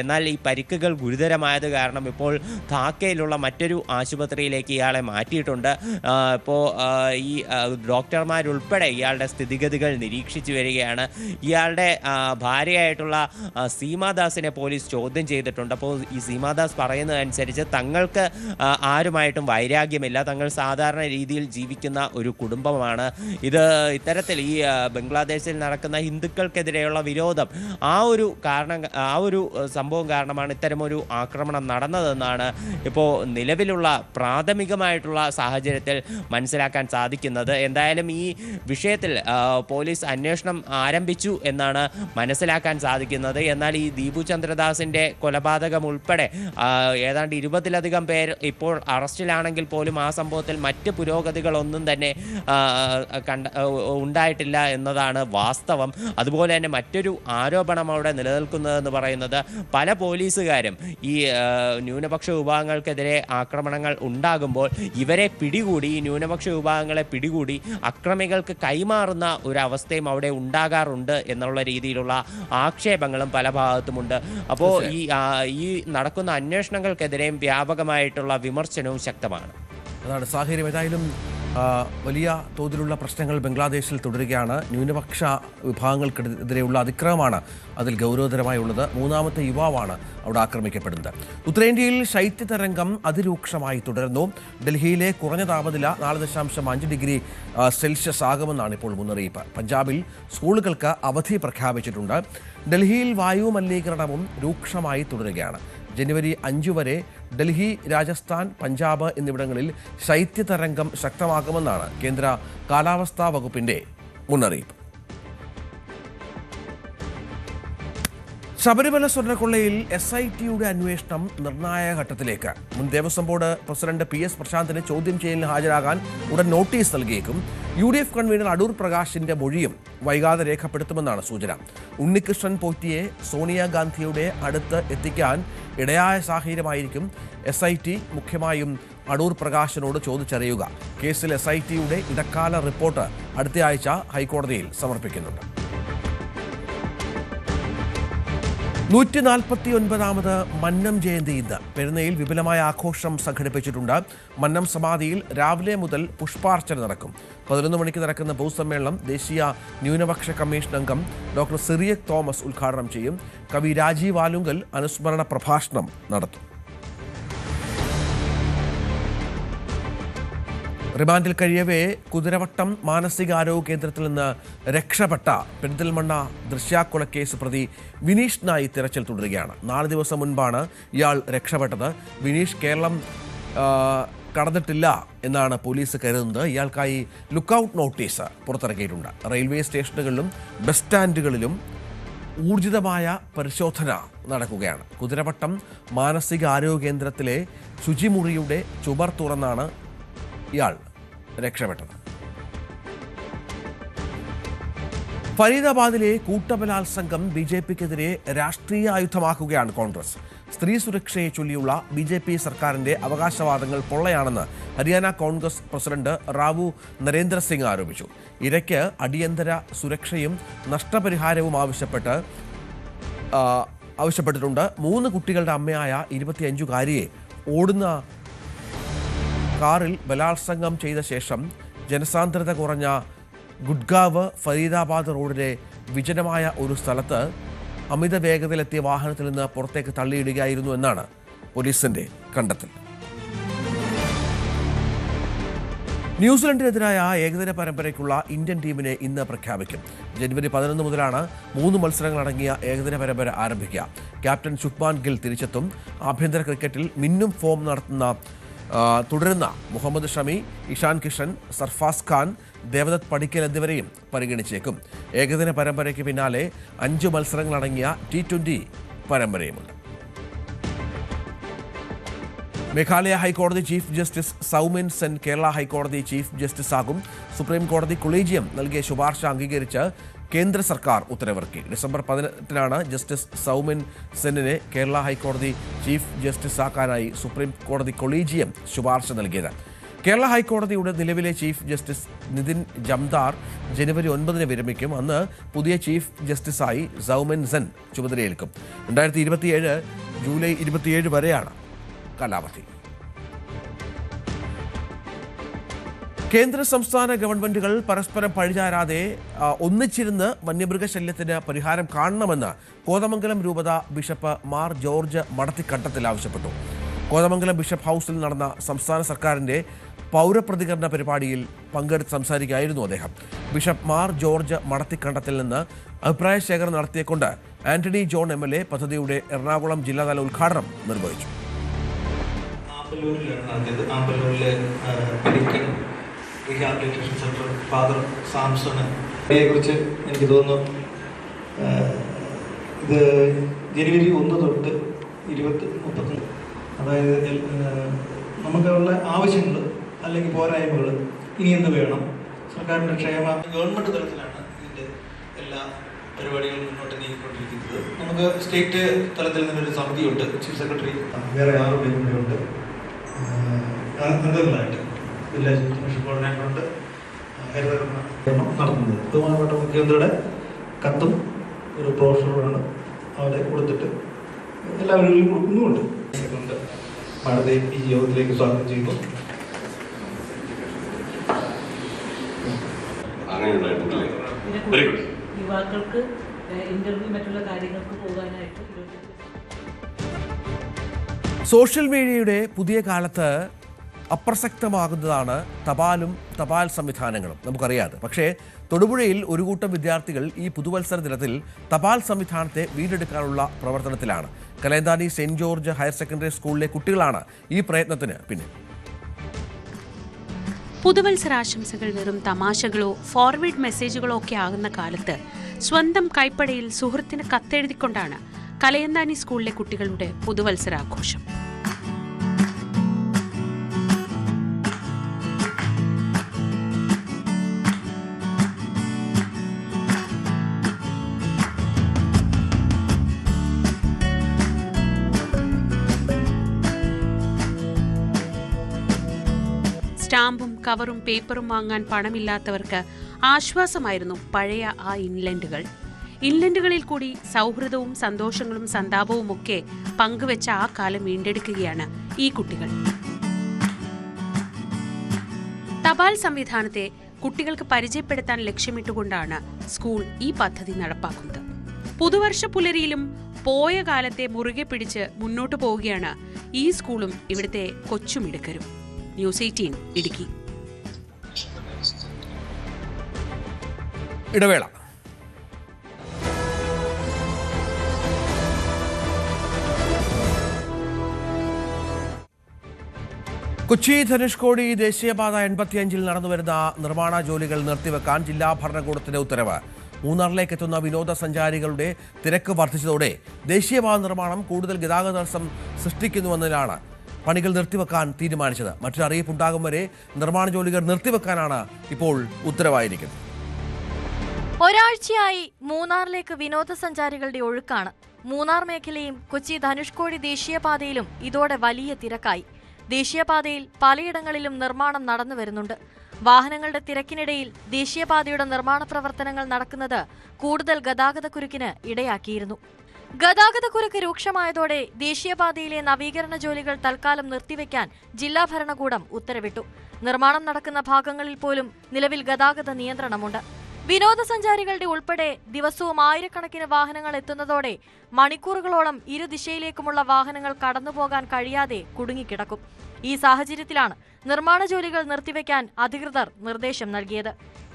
എന്നാൽ ഈ പരിക്കുകൾ ഗുരുതരമായത് കാരണം ഇപ്പോൾ ധാക്കയിലുള്ള മറ്റൊരു ആശുപത്രിയിലേക്ക് ഇയാളെ മാറ്റിയിട്ടുണ്ട്. ഇപ്പോൾ ഈ ഡോക്ടർമാരുൾപ്പെടെ ഇയാളുടെ സ്ഥിതിഗതികൾ നിരീക്ഷിച്ചു വരികയാണ്. ഇയാളുടെ ഭാര്യയായിട്ടുള്ള സീമാദാസിനെ പോലീസ് ചോദ്യം ചെയ്തിട്ടുണ്ട്. അപ്പോൾ ഈ സീമാദാസ് പറയുന്നതനുസരിച്ച് തങ്ങൾക്ക് ആരുമായിട്ടും വൈരാഗ്യമില്ല, തങ്ങൾ സാധാരണ രീതിയിൽ ജീവിക്കുന്ന ഒരു കുടുംബമാണ്. ഇത് ഇത്തരത്തിൽ ഈ ബംഗ്ലാദേശിൽ നടക്കുന്ന ഹിന്ദുക്കൾക്കെതിരെയുള്ള വിരോധം ആ ഒരു സംഭവം കാരണമാണ് ഇത്തരമൊരു ആക്രമണം നടന്നതെന്നാണ് ഇപ്പോൾ നിലവിലുള്ള പ്രാഥമികമായിട്ടുള്ള സാഹചര്യത്തിൽ മനസ്സിലാക്കാൻ സാധിക്കുന്നത്. എന്തായാലും ഈ വിഷയത്തിൽ പോലീസ് അന്വേഷണം ആരംഭിച്ചു എന്നാണ് മനസ്സിലാക്കാൻ സാധിക്കുന്നത്. എന്നാൽ ഈ ദീപു ചന്ദ്രദാസിൻ്റെ കൊലപാതകം ഉൾപ്പെടെ ഏതാണ്ട് 20-ലധികം പേർ ഇപ്പോൾ അറസ്റ്റിലാണെങ്കിൽ പോലും ആ സംഭവത്തിൽ മറ്റ് പുരോഗതികളൊന്നും തന്നെ ഉണ്ടായിട്ടില്ല എന്നതാണ് വാസ്തവം. അതുപോലെ തന്നെ മറ്റൊരു ആരോപണം അവിടെ നിലനിൽക്കുന്നതെന്ന് പറയുന്നത് പല പോലീസുകാരും ഈ ന്യൂനപക്ഷ വിഭാഗങ്ങൾക്കെതിരെ ആക്രമണങ്ങൾ ഉണ്ടാകുമ്പോൾ ഇവരെ പിടികൂടി, ഈ ന്യൂനപക്ഷ വിഭാഗങ്ങളെ പിടികൂടി അക്രമികൾക്ക് കൈമാറുന്ന ഒരവസ്ഥയും അവിടെ ഉണ്ടാകാറുണ്ട് എന്നുള്ള രീതിയിലുള്ള ആക്ഷേപങ്ങളും പല ഭാഗത്തുമുണ്ട്. അപ്പോൾ ഈ നടക്കുന്ന അന്വേഷണങ്ങൾക്കെതിരെയും വ്യാപകമായിട്ടുള്ള വിമർശനവും ശക്തമാണ്. അതാണ് സാഹചര്യം. ഏതായാലും വലിയ തോതിലുള്ള പ്രശ്നങ്ങൾ ബംഗ്ലാദേശിൽ തുടരുകയാണ്. ന്യൂനപക്ഷ വിഭാഗങ്ങൾക്കെതിരെയുള്ള അതിക്രമമാണ് അതിൽ ഗൗരവതരമായുള്ളത്. മൂന്നാമത്തെ യുവാവാണ് അവിടെ ആക്രമിക്കപ്പെടുന്നത്. ഉത്തരേന്ത്യയിൽ ശൈത്യതരംഗം അതിരൂക്ഷമായി തുടരുന്നു. ഡൽഹിയിലെ കുറഞ്ഞ താപനില 4.5 ഡിഗ്രി സെൽഷ്യസ് ആകുമെന്നാണ് ഇപ്പോൾ മുന്നറിയിപ്പ്. പഞ്ചാബിൽ സ്കൂളുകൾക്ക് അവധി പ്രഖ്യാപിച്ചിട്ടുണ്ട്. ഡൽഹിയിൽ വായു മലിനീകരണവും രൂക്ഷമായി തുടരുകയാണ്. ജനുവരി 5 വരെ ഡൽഹി, രാജസ്ഥാൻ, പഞ്ചാബ് എന്നിവിടങ്ങളിൽ ശൈത്യതരംഗം ശക്തമാകുമെന്നാണ് കേന്ദ്ര കാലാവസ്ഥാ വകുപ്പിന്റെ മുന്നറിയിപ്പ്. ശബരിമല സ്വർണ്ണക്കൊള്ളയിൽ SITയുടെ അന്വേഷണം നിർണായക ഘട്ടത്തിലേക്ക്. മുൻ ദേവസ്വം ബോർഡ് പ്രസിഡന്റ് PS പ്രശാന്തിന് ചോദ്യം ചെയ്യലിന് ഹാജരാകാൻ ഉടൻ നോട്ടീസ് നൽകിയേക്കും. UDF കൺവീനർ അടൂർ പ്രകാശിന്റെ മൊഴിയും വൈകാതെ രേഖപ്പെടുത്തുമെന്നാണ് സൂചന. ഉണ്ണികൃഷ്ണൻ പോറ്റിയെ സോണിയാഗാന്ധിയുടെ അടുത്ത് എത്തിക്കാൻ ഇടയായ സാഹചര്യമായിരിക്കും SIT മുഖ്യമായും അടൂർ പ്രകാശിനോട് ചോദിച്ചറിയുക. കേസിൽ SITയുടെ ഇടക്കാല റിപ്പോർട്ട് അടുത്തയാഴ്ച ഹൈക്കോടതിയിൽ സമർപ്പിക്കുന്നുണ്ട്. 149ാമത് മന്നം ജയന്തി ഇന്ന്. പെരുന്നയിൽ വിപുലമായ ആഘോഷം സംഘടിപ്പിച്ചിട്ടുണ്ട്. മന്നം സമാധിയിൽ രാവിലെ മുതൽ പുഷ്പാർച്ചന നടക്കും. 11 മണിക്ക് നടക്കുന്ന പൊതുസമ്മേളനം ദേശീയ ന്യൂനപക്ഷ കമ്മീഷൻ അംഗം ഡോക്ടർ സിറിയക് തോമസ് ഉദ്ഘാടനം ചെയ്യും. കവി രാജീവ് ആലുങ്കൽ അനുസ്മരണ പ്രഭാഷണം നടത്തും. റിമാൻഡിൽ കഴിയവേ കുതിരവട്ടം മാനസികാരോഗ്യ കേന്ദ്രത്തിൽ നിന്ന് രക്ഷപ്പെട്ട പെരിന്തൽമണ്ണ ദൃശ്യാക്കൊലക്കേസ് പ്രതി വിനീഷിനായി തിരച്ചിൽ തുടരുകയാണ്. 4 ദിവസം മുൻപാണ് ഇയാൾ രക്ഷപ്പെട്ടത്. വിനീഷ് കേരളം കടന്നിട്ടില്ല എന്നാണ് പോലീസ് കരുതുന്നത്. ഇയാൾക്കായി ലുക്കൌട്ട് നോട്ടീസ് പുറത്തിറക്കിയിട്ടുണ്ട്. റെയിൽവേ സ്റ്റേഷനുകളിലും ബസ് സ്റ്റാൻഡുകളിലും ഊർജിതമായ പരിശോധന നടക്കുകയാണ്. കുതിരവട്ടം മാനസികാരോഗ്യ കേന്ദ്രത്തിലെ ശുചിമുറിയുടെ ചുമർ തുറന്നാണ് ഇയാൾ രക്ഷപ്പെട്ടത്. ഫരീദാബാദിലെ കൂട്ടബലാത്സംഗം BJPക്കെതിരെ രാഷ്ട്രീയ ആയുധമാക്കുകയാണ് കോൺഗ്രസ്. സ്ത്രീ സുരക്ഷയെ ചൊല്ലിയുള്ള BJP സർക്കാരിന്റെ അവകാശവാദങ്ങൾ പൊള്ളയാണെന്ന് ഹരിയാന കോൺഗ്രസ് പ്രസിഡന്റ് റാവു നരേന്ദ്ര സിംഗ് ആരോപിച്ചു. ഇരയ്ക്ക് അടിയന്തര സുരക്ഷയും നഷ്ടപരിഹാരവും ആവശ്യപ്പെട്ടിട്ടുണ്ട്. 3 കുട്ടികളുടെ അമ്മയായ 25-കാരിയെ ഓടുന്ന കാറിൽ ബലാത്സംഗം ചെയ്ത ശേഷം ജനസാന്ദ്രത കുറഞ്ഞ ഗുഡ്ഗാവ് ഫരീദാബാദ് റോഡിലെ വിജനമായ ഒരു സ്ഥലത്ത് അമിത വേഗതയിലെത്തിയ വാഹനത്തിൽ നിന്ന് പുറത്തേക്ക് തള്ളിയിടുകയായിരുന്നു എന്നാണ് പോലീസിന്റെ കണ്ടെത്തൽ. ന്യൂസിലൻഡിനെതിരായ ഏകദിന പരമ്പരയ്ക്കുള്ള ഇന്ത്യൻ ടീമിനെ ഇന്ന് പ്രഖ്യാപിക്കും. ജനുവരി 11 മുതലാണ് 3 മത്സരങ്ങളടങ്ങിയ ഏകദിന പരമ്പര ആരംഭിക്കുക. ക്യാപ്റ്റൻ ശുഭ്മാൻ ഗിൽ തിരിച്ചെത്തും. ആഭ്യന്തര ക്രിക്കറ്റിൽ മിന്നും ഫോം തുടരുന്ന മുഹമ്മദ് ഷമി, ഇഷാൻ കിഷൻ, സർഫാസ് ഖാൻ, ദേവദത്ത് പടിക്കൽ എന്നിവരെയും പരിഗണിച്ചേക്കും. ഏകദിന പരമ്പരയ്ക്ക് പിന്നാലെ 5 മത്സരങ്ങളടങ്ങിയ T20 പരമ്പരയുമുണ്ട്. മേഘാലയ ഹൈക്കോടതി ചീഫ് ജസ്റ്റിസ് സൗമിൻ സെൻ കേരള ഹൈക്കോടതി ചീഫ് ജസ്റ്റിസ് ആകും. സുപ്രീം കോടതി കൊളീജിയം നൽകിയ ശുപാർശ അംഗീകരിച്ച് കേന്ദ്ര സർക്കാർ ഉത്തരവിറക്കി. ഡിസംബർ 18-നാണ് ജസ്റ്റിസ് സൗമിൻ സെന്നിനെ കേരള ഹൈക്കോടതി ചീഫ് ജസ്റ്റിസ് ആക്കാനായി സുപ്രീം കോടതി കൊളീജിയം ശുപാർശ നൽകിയത്. കേരള ഹൈക്കോടതിയുടെ നിലവിലെ ചീഫ് ജസ്റ്റിസ് നിതിൻ ജംദാർ ജനുവരി 9-ന് വിരമിക്കും. അന്ന് പുതിയ ചീഫ് ജസ്റ്റിസായി സൗമിൻ സെൻ ചുമതലയേൽക്കും. 2027 ജൂലൈ 27 വരെയാണ് കാലാവധി. കേന്ദ്ര സംസ്ഥാന ഗവൺമെന്റുകൾ പരസ്പരം പഴിചാരാതെ ഒന്നിച്ചിരുന്ന് വന്യമൃഗശല്യത്തിന് പരിഹാരം കാണണമെന്ന് കോതമംഗലം രൂപത ബിഷപ്പ് മാർ ജോർജ് മടത്തിക്കണ്ടത്തിൽ ആവശ്യപ്പെട്ടു. കോതമംഗലം ബിഷപ്പ് ഹൗസിൽ നടന്ന സംസ്ഥാന സർക്കാരിന്റെ പൗരപ്രതികരണ പരിപാടിയിൽ പങ്കെടുത്ത് സംസാരിക്കുകയായിരുന്നു അദ്ദേഹം. ബിഷപ്പ് മാർ ജോർജ് മടത്തിക്കണ്ടത്തിൽ നിന്ന് അഭിപ്രായ ശേഖരണം നടത്തിയെക്കൊണ്ട് ആന്റണി ജോൺ MLA പദ്ധതിയുടെ എറണാകുളം ജില്ലാതല ഉദ്ഘാടനം നിർവഹിച്ചു. ആമ്പല്ലൂരിലെ medical rehabilitation centre father Samson കുറിച്ച് എനിക്ക് തോന്നുന്നു ഇത് ജനുവരി 1 തൊട്ട് 2031, അതായത് നമുക്കുള്ള ആവശ്യങ്ങൾ അല്ലെങ്കിൽ പോരായ്മകൾ ഇനി എന്ത് വേണം, സർക്കാരിൻ്റെ ക്ഷേമ ഗവൺമെൻറ് തലത്തിലാണ് ഇതിൻ്റെ എല്ലാ പരിപാടികളും മുന്നോട്ട് നീങ്ങിക്കൊണ്ടിരിക്കുന്നത്. നമുക്ക് സ്റ്റേറ്റ് തലത്തിൽ നിന്നൊരു സമിതിയുണ്ട്, ചീഫ് സെക്രട്ടറി, വേറെ 6 പേരുണ്ട്, അംഗങ്ങളായിട്ട് വില്ലേജ് കമ്മീഷൻ കോർഡിനേറ്ററുണ്ട്, ഹരിതകർമ്മ നടത്തുന്നത്. ബഹുമാനപ്പെട്ട മുഖ്യമന്ത്രിയുടെ കത്തും ഒരു ബ്രോഷറുമാണ് അവരെ കൊടുത്തിട്ട് എല്ലാവരും കൊടുക്കുന്നുമുണ്ട്. മാഡത്തെ ഈ യോഗത്തിലേക്ക് സ്വാഗതം ചെയ്യുന്നു. യുവാക്കൾക്ക് ഇന്റർവ്യൂ മറ്റുള്ള കാര്യങ്ങൾക്ക് പോകാനായിട്ട് സോഷ്യൽ മീഡിയയുടെ പുതിയ കാലത്ത് അപ്രസക്തമാകുന്നതാണ് തപാലും തപാൽ സംവിധാനങ്ങളും, നമുക്കറിയാതെ. പക്ഷേ തൊടുപുഴയിൽ ഒരു കൂട്ടം വിദ്യാർത്ഥികൾ ഈ പുതുവത്സര ദിനത്തിൽ തപാൽ സംവിധാനത്തെ വീണ്ടെടുക്കാനുള്ള പ്രവർത്തനത്തിലാണ്. Kalayanthani Saint George higher secondary സ്കൂളിലെ കുട്ടികളാണ് ഈ പ്രയത്നത്തിന് പിന്നിൽ. പുതുവത്സരാശംസകൾ വെറും തമാശകളോ ഫോർവേഡ് മെസ്സേജുകളോ ഒക്കെ ആകുന്ന കാലത്ത് സ്വന്തം കൈപ്പടയിൽ സുഹൃത്തിന് കത്തെഴുതിക്കൊണ്ടാണ് കലയന്താനി സ്കൂളിലെ കുട്ടികളുടെ പുതുവത്സരാഘോഷം. സ്റ്റാമ്പും കവറും പേപ്പറും വാങ്ങാൻ പണമില്ലാത്തവർക്ക് ആശ്വാസമായിരുന്നു പഴയ ആ ഇൻലൻഡുകൾ. ഇൻലൻഡുകളിൽ കൂടി സൗഹൃദവും സന്തോഷങ്ങളും സന്താപവും ഒക്കെ പങ്കുവെച്ച ആ കാലം വീണ്ടെടുക്കുകയാണ് ഈ കുട്ടികൾ. തപാൽ സംവിധാനത്തെ കുട്ടികൾക്ക് പരിചയപ്പെടുത്താൻ ലക്ഷ്യമിട്ടുകൊണ്ടാണ് സ്കൂൾ ഈ പദ്ധതി നടപ്പാക്കുന്നത്. പുതുവർഷ പുലരിയിലും പോയ കാലത്തെ മുറുകെ പിടിച്ച് മുന്നോട്ടു പോവുകയാണ് ഈ സ്കൂളും ഇവിടുത്തെ കൊച്ചുമിടുക്കരും. ന്യൂസ് 18 ഇടുക്കി. ഇടവേള. കൊച്ചി ധനുഷ്കോടി ദേശീയപാത 85-ൽ നടന്നുവരുന്ന നിർമ്മാണ ജോലികൾ നിർത്തിവെക്കാൻ ജില്ലാ ഭരണകൂടത്തിന്റെ ഉത്തരവ്. മൂന്നാറിലേക്ക് എത്തുന്ന വിനോദസഞ്ചാരികളുടെ തിരക്ക് വർദ്ധിച്ചതോടെ ദേശീയപാത നിർമ്മാണം കൂടുതൽ ഗതാഗത തടസ്സം സൃഷ്ടിക്കുന്നുവെന്നതിലാണ് പണികൾ നിർത്തിവെക്കാൻ തീരുമാനിച്ചത്. മറ്റൊരു അറിയിപ്പുണ്ടാകും വരെ നിർമ്മാണ ജോലികൾ നിർത്തിവെക്കാനാണ് ഇപ്പോൾ ഉത്തരവായിരിക്കുന്നത്. ഒരാഴ്ചയായി മൂന്നാറിലേക്ക് വിനോദസഞ്ചാരികളുടെ ഒഴുക്കാണ്. മൂന്നാർ മേഖലയും കൊച്ചി ധനുഷ്കോടി ദേശീയപാതയിലും ഇതോടെ വലിയ തിരക്കായി. ദേശീയപാതയിൽ പലയിടങ്ങളിലും നിർമ്മാണം നടന്നു വരുന്നുണ്ട്. വാഹനങ്ങളുടെ തിരക്കിനിടയിൽ ദേശീയപാതയുടെ നിർമ്മാണ പ്രവർത്തനങ്ങൾ നടക്കുന്നത് കൂടുതൽ ഗതാഗതക്കുരുക്കിന് ഇടയാക്കിയിരുന്നു. ഗതാഗതക്കുരുക്ക് രൂക്ഷമായതോടെ ദേശീയപാതയിലെ നവീകരണ ജോലികൾ തൽക്കാലം നിർത്തിവെക്കാൻ ജില്ലാ ഭരണകൂടം ഉത്തരവിട്ടു. നിർമ്മാണം നടക്കുന്ന ഭാഗങ്ങളിൽ പോലും നിലവിൽ ഗതാഗത നിയന്ത്രണമുണ്ട്. വിനോദസഞ്ചാരികളുടെ ഉൾപ്പെടെ ദിവസവും ആയിരക്കണക്കിന് വാഹനങ്ങൾ എത്തുന്നതോടെ മണിക്കൂറുകളോളം ഇരുദിശയിലേക്കുമുള്ള വാഹനങ്ങൾ കടന്നുപോകാൻ കഴിയാതെ കുടുങ്ങിക്കിടക്കും. ഈ സാഹചര്യത്തിലാണ് നിർമ്മാണ ജോലികൾ നിർത്തിവെക്കാൻ അധികൃതർ നിർദ്ദേശം നൽകിയത്.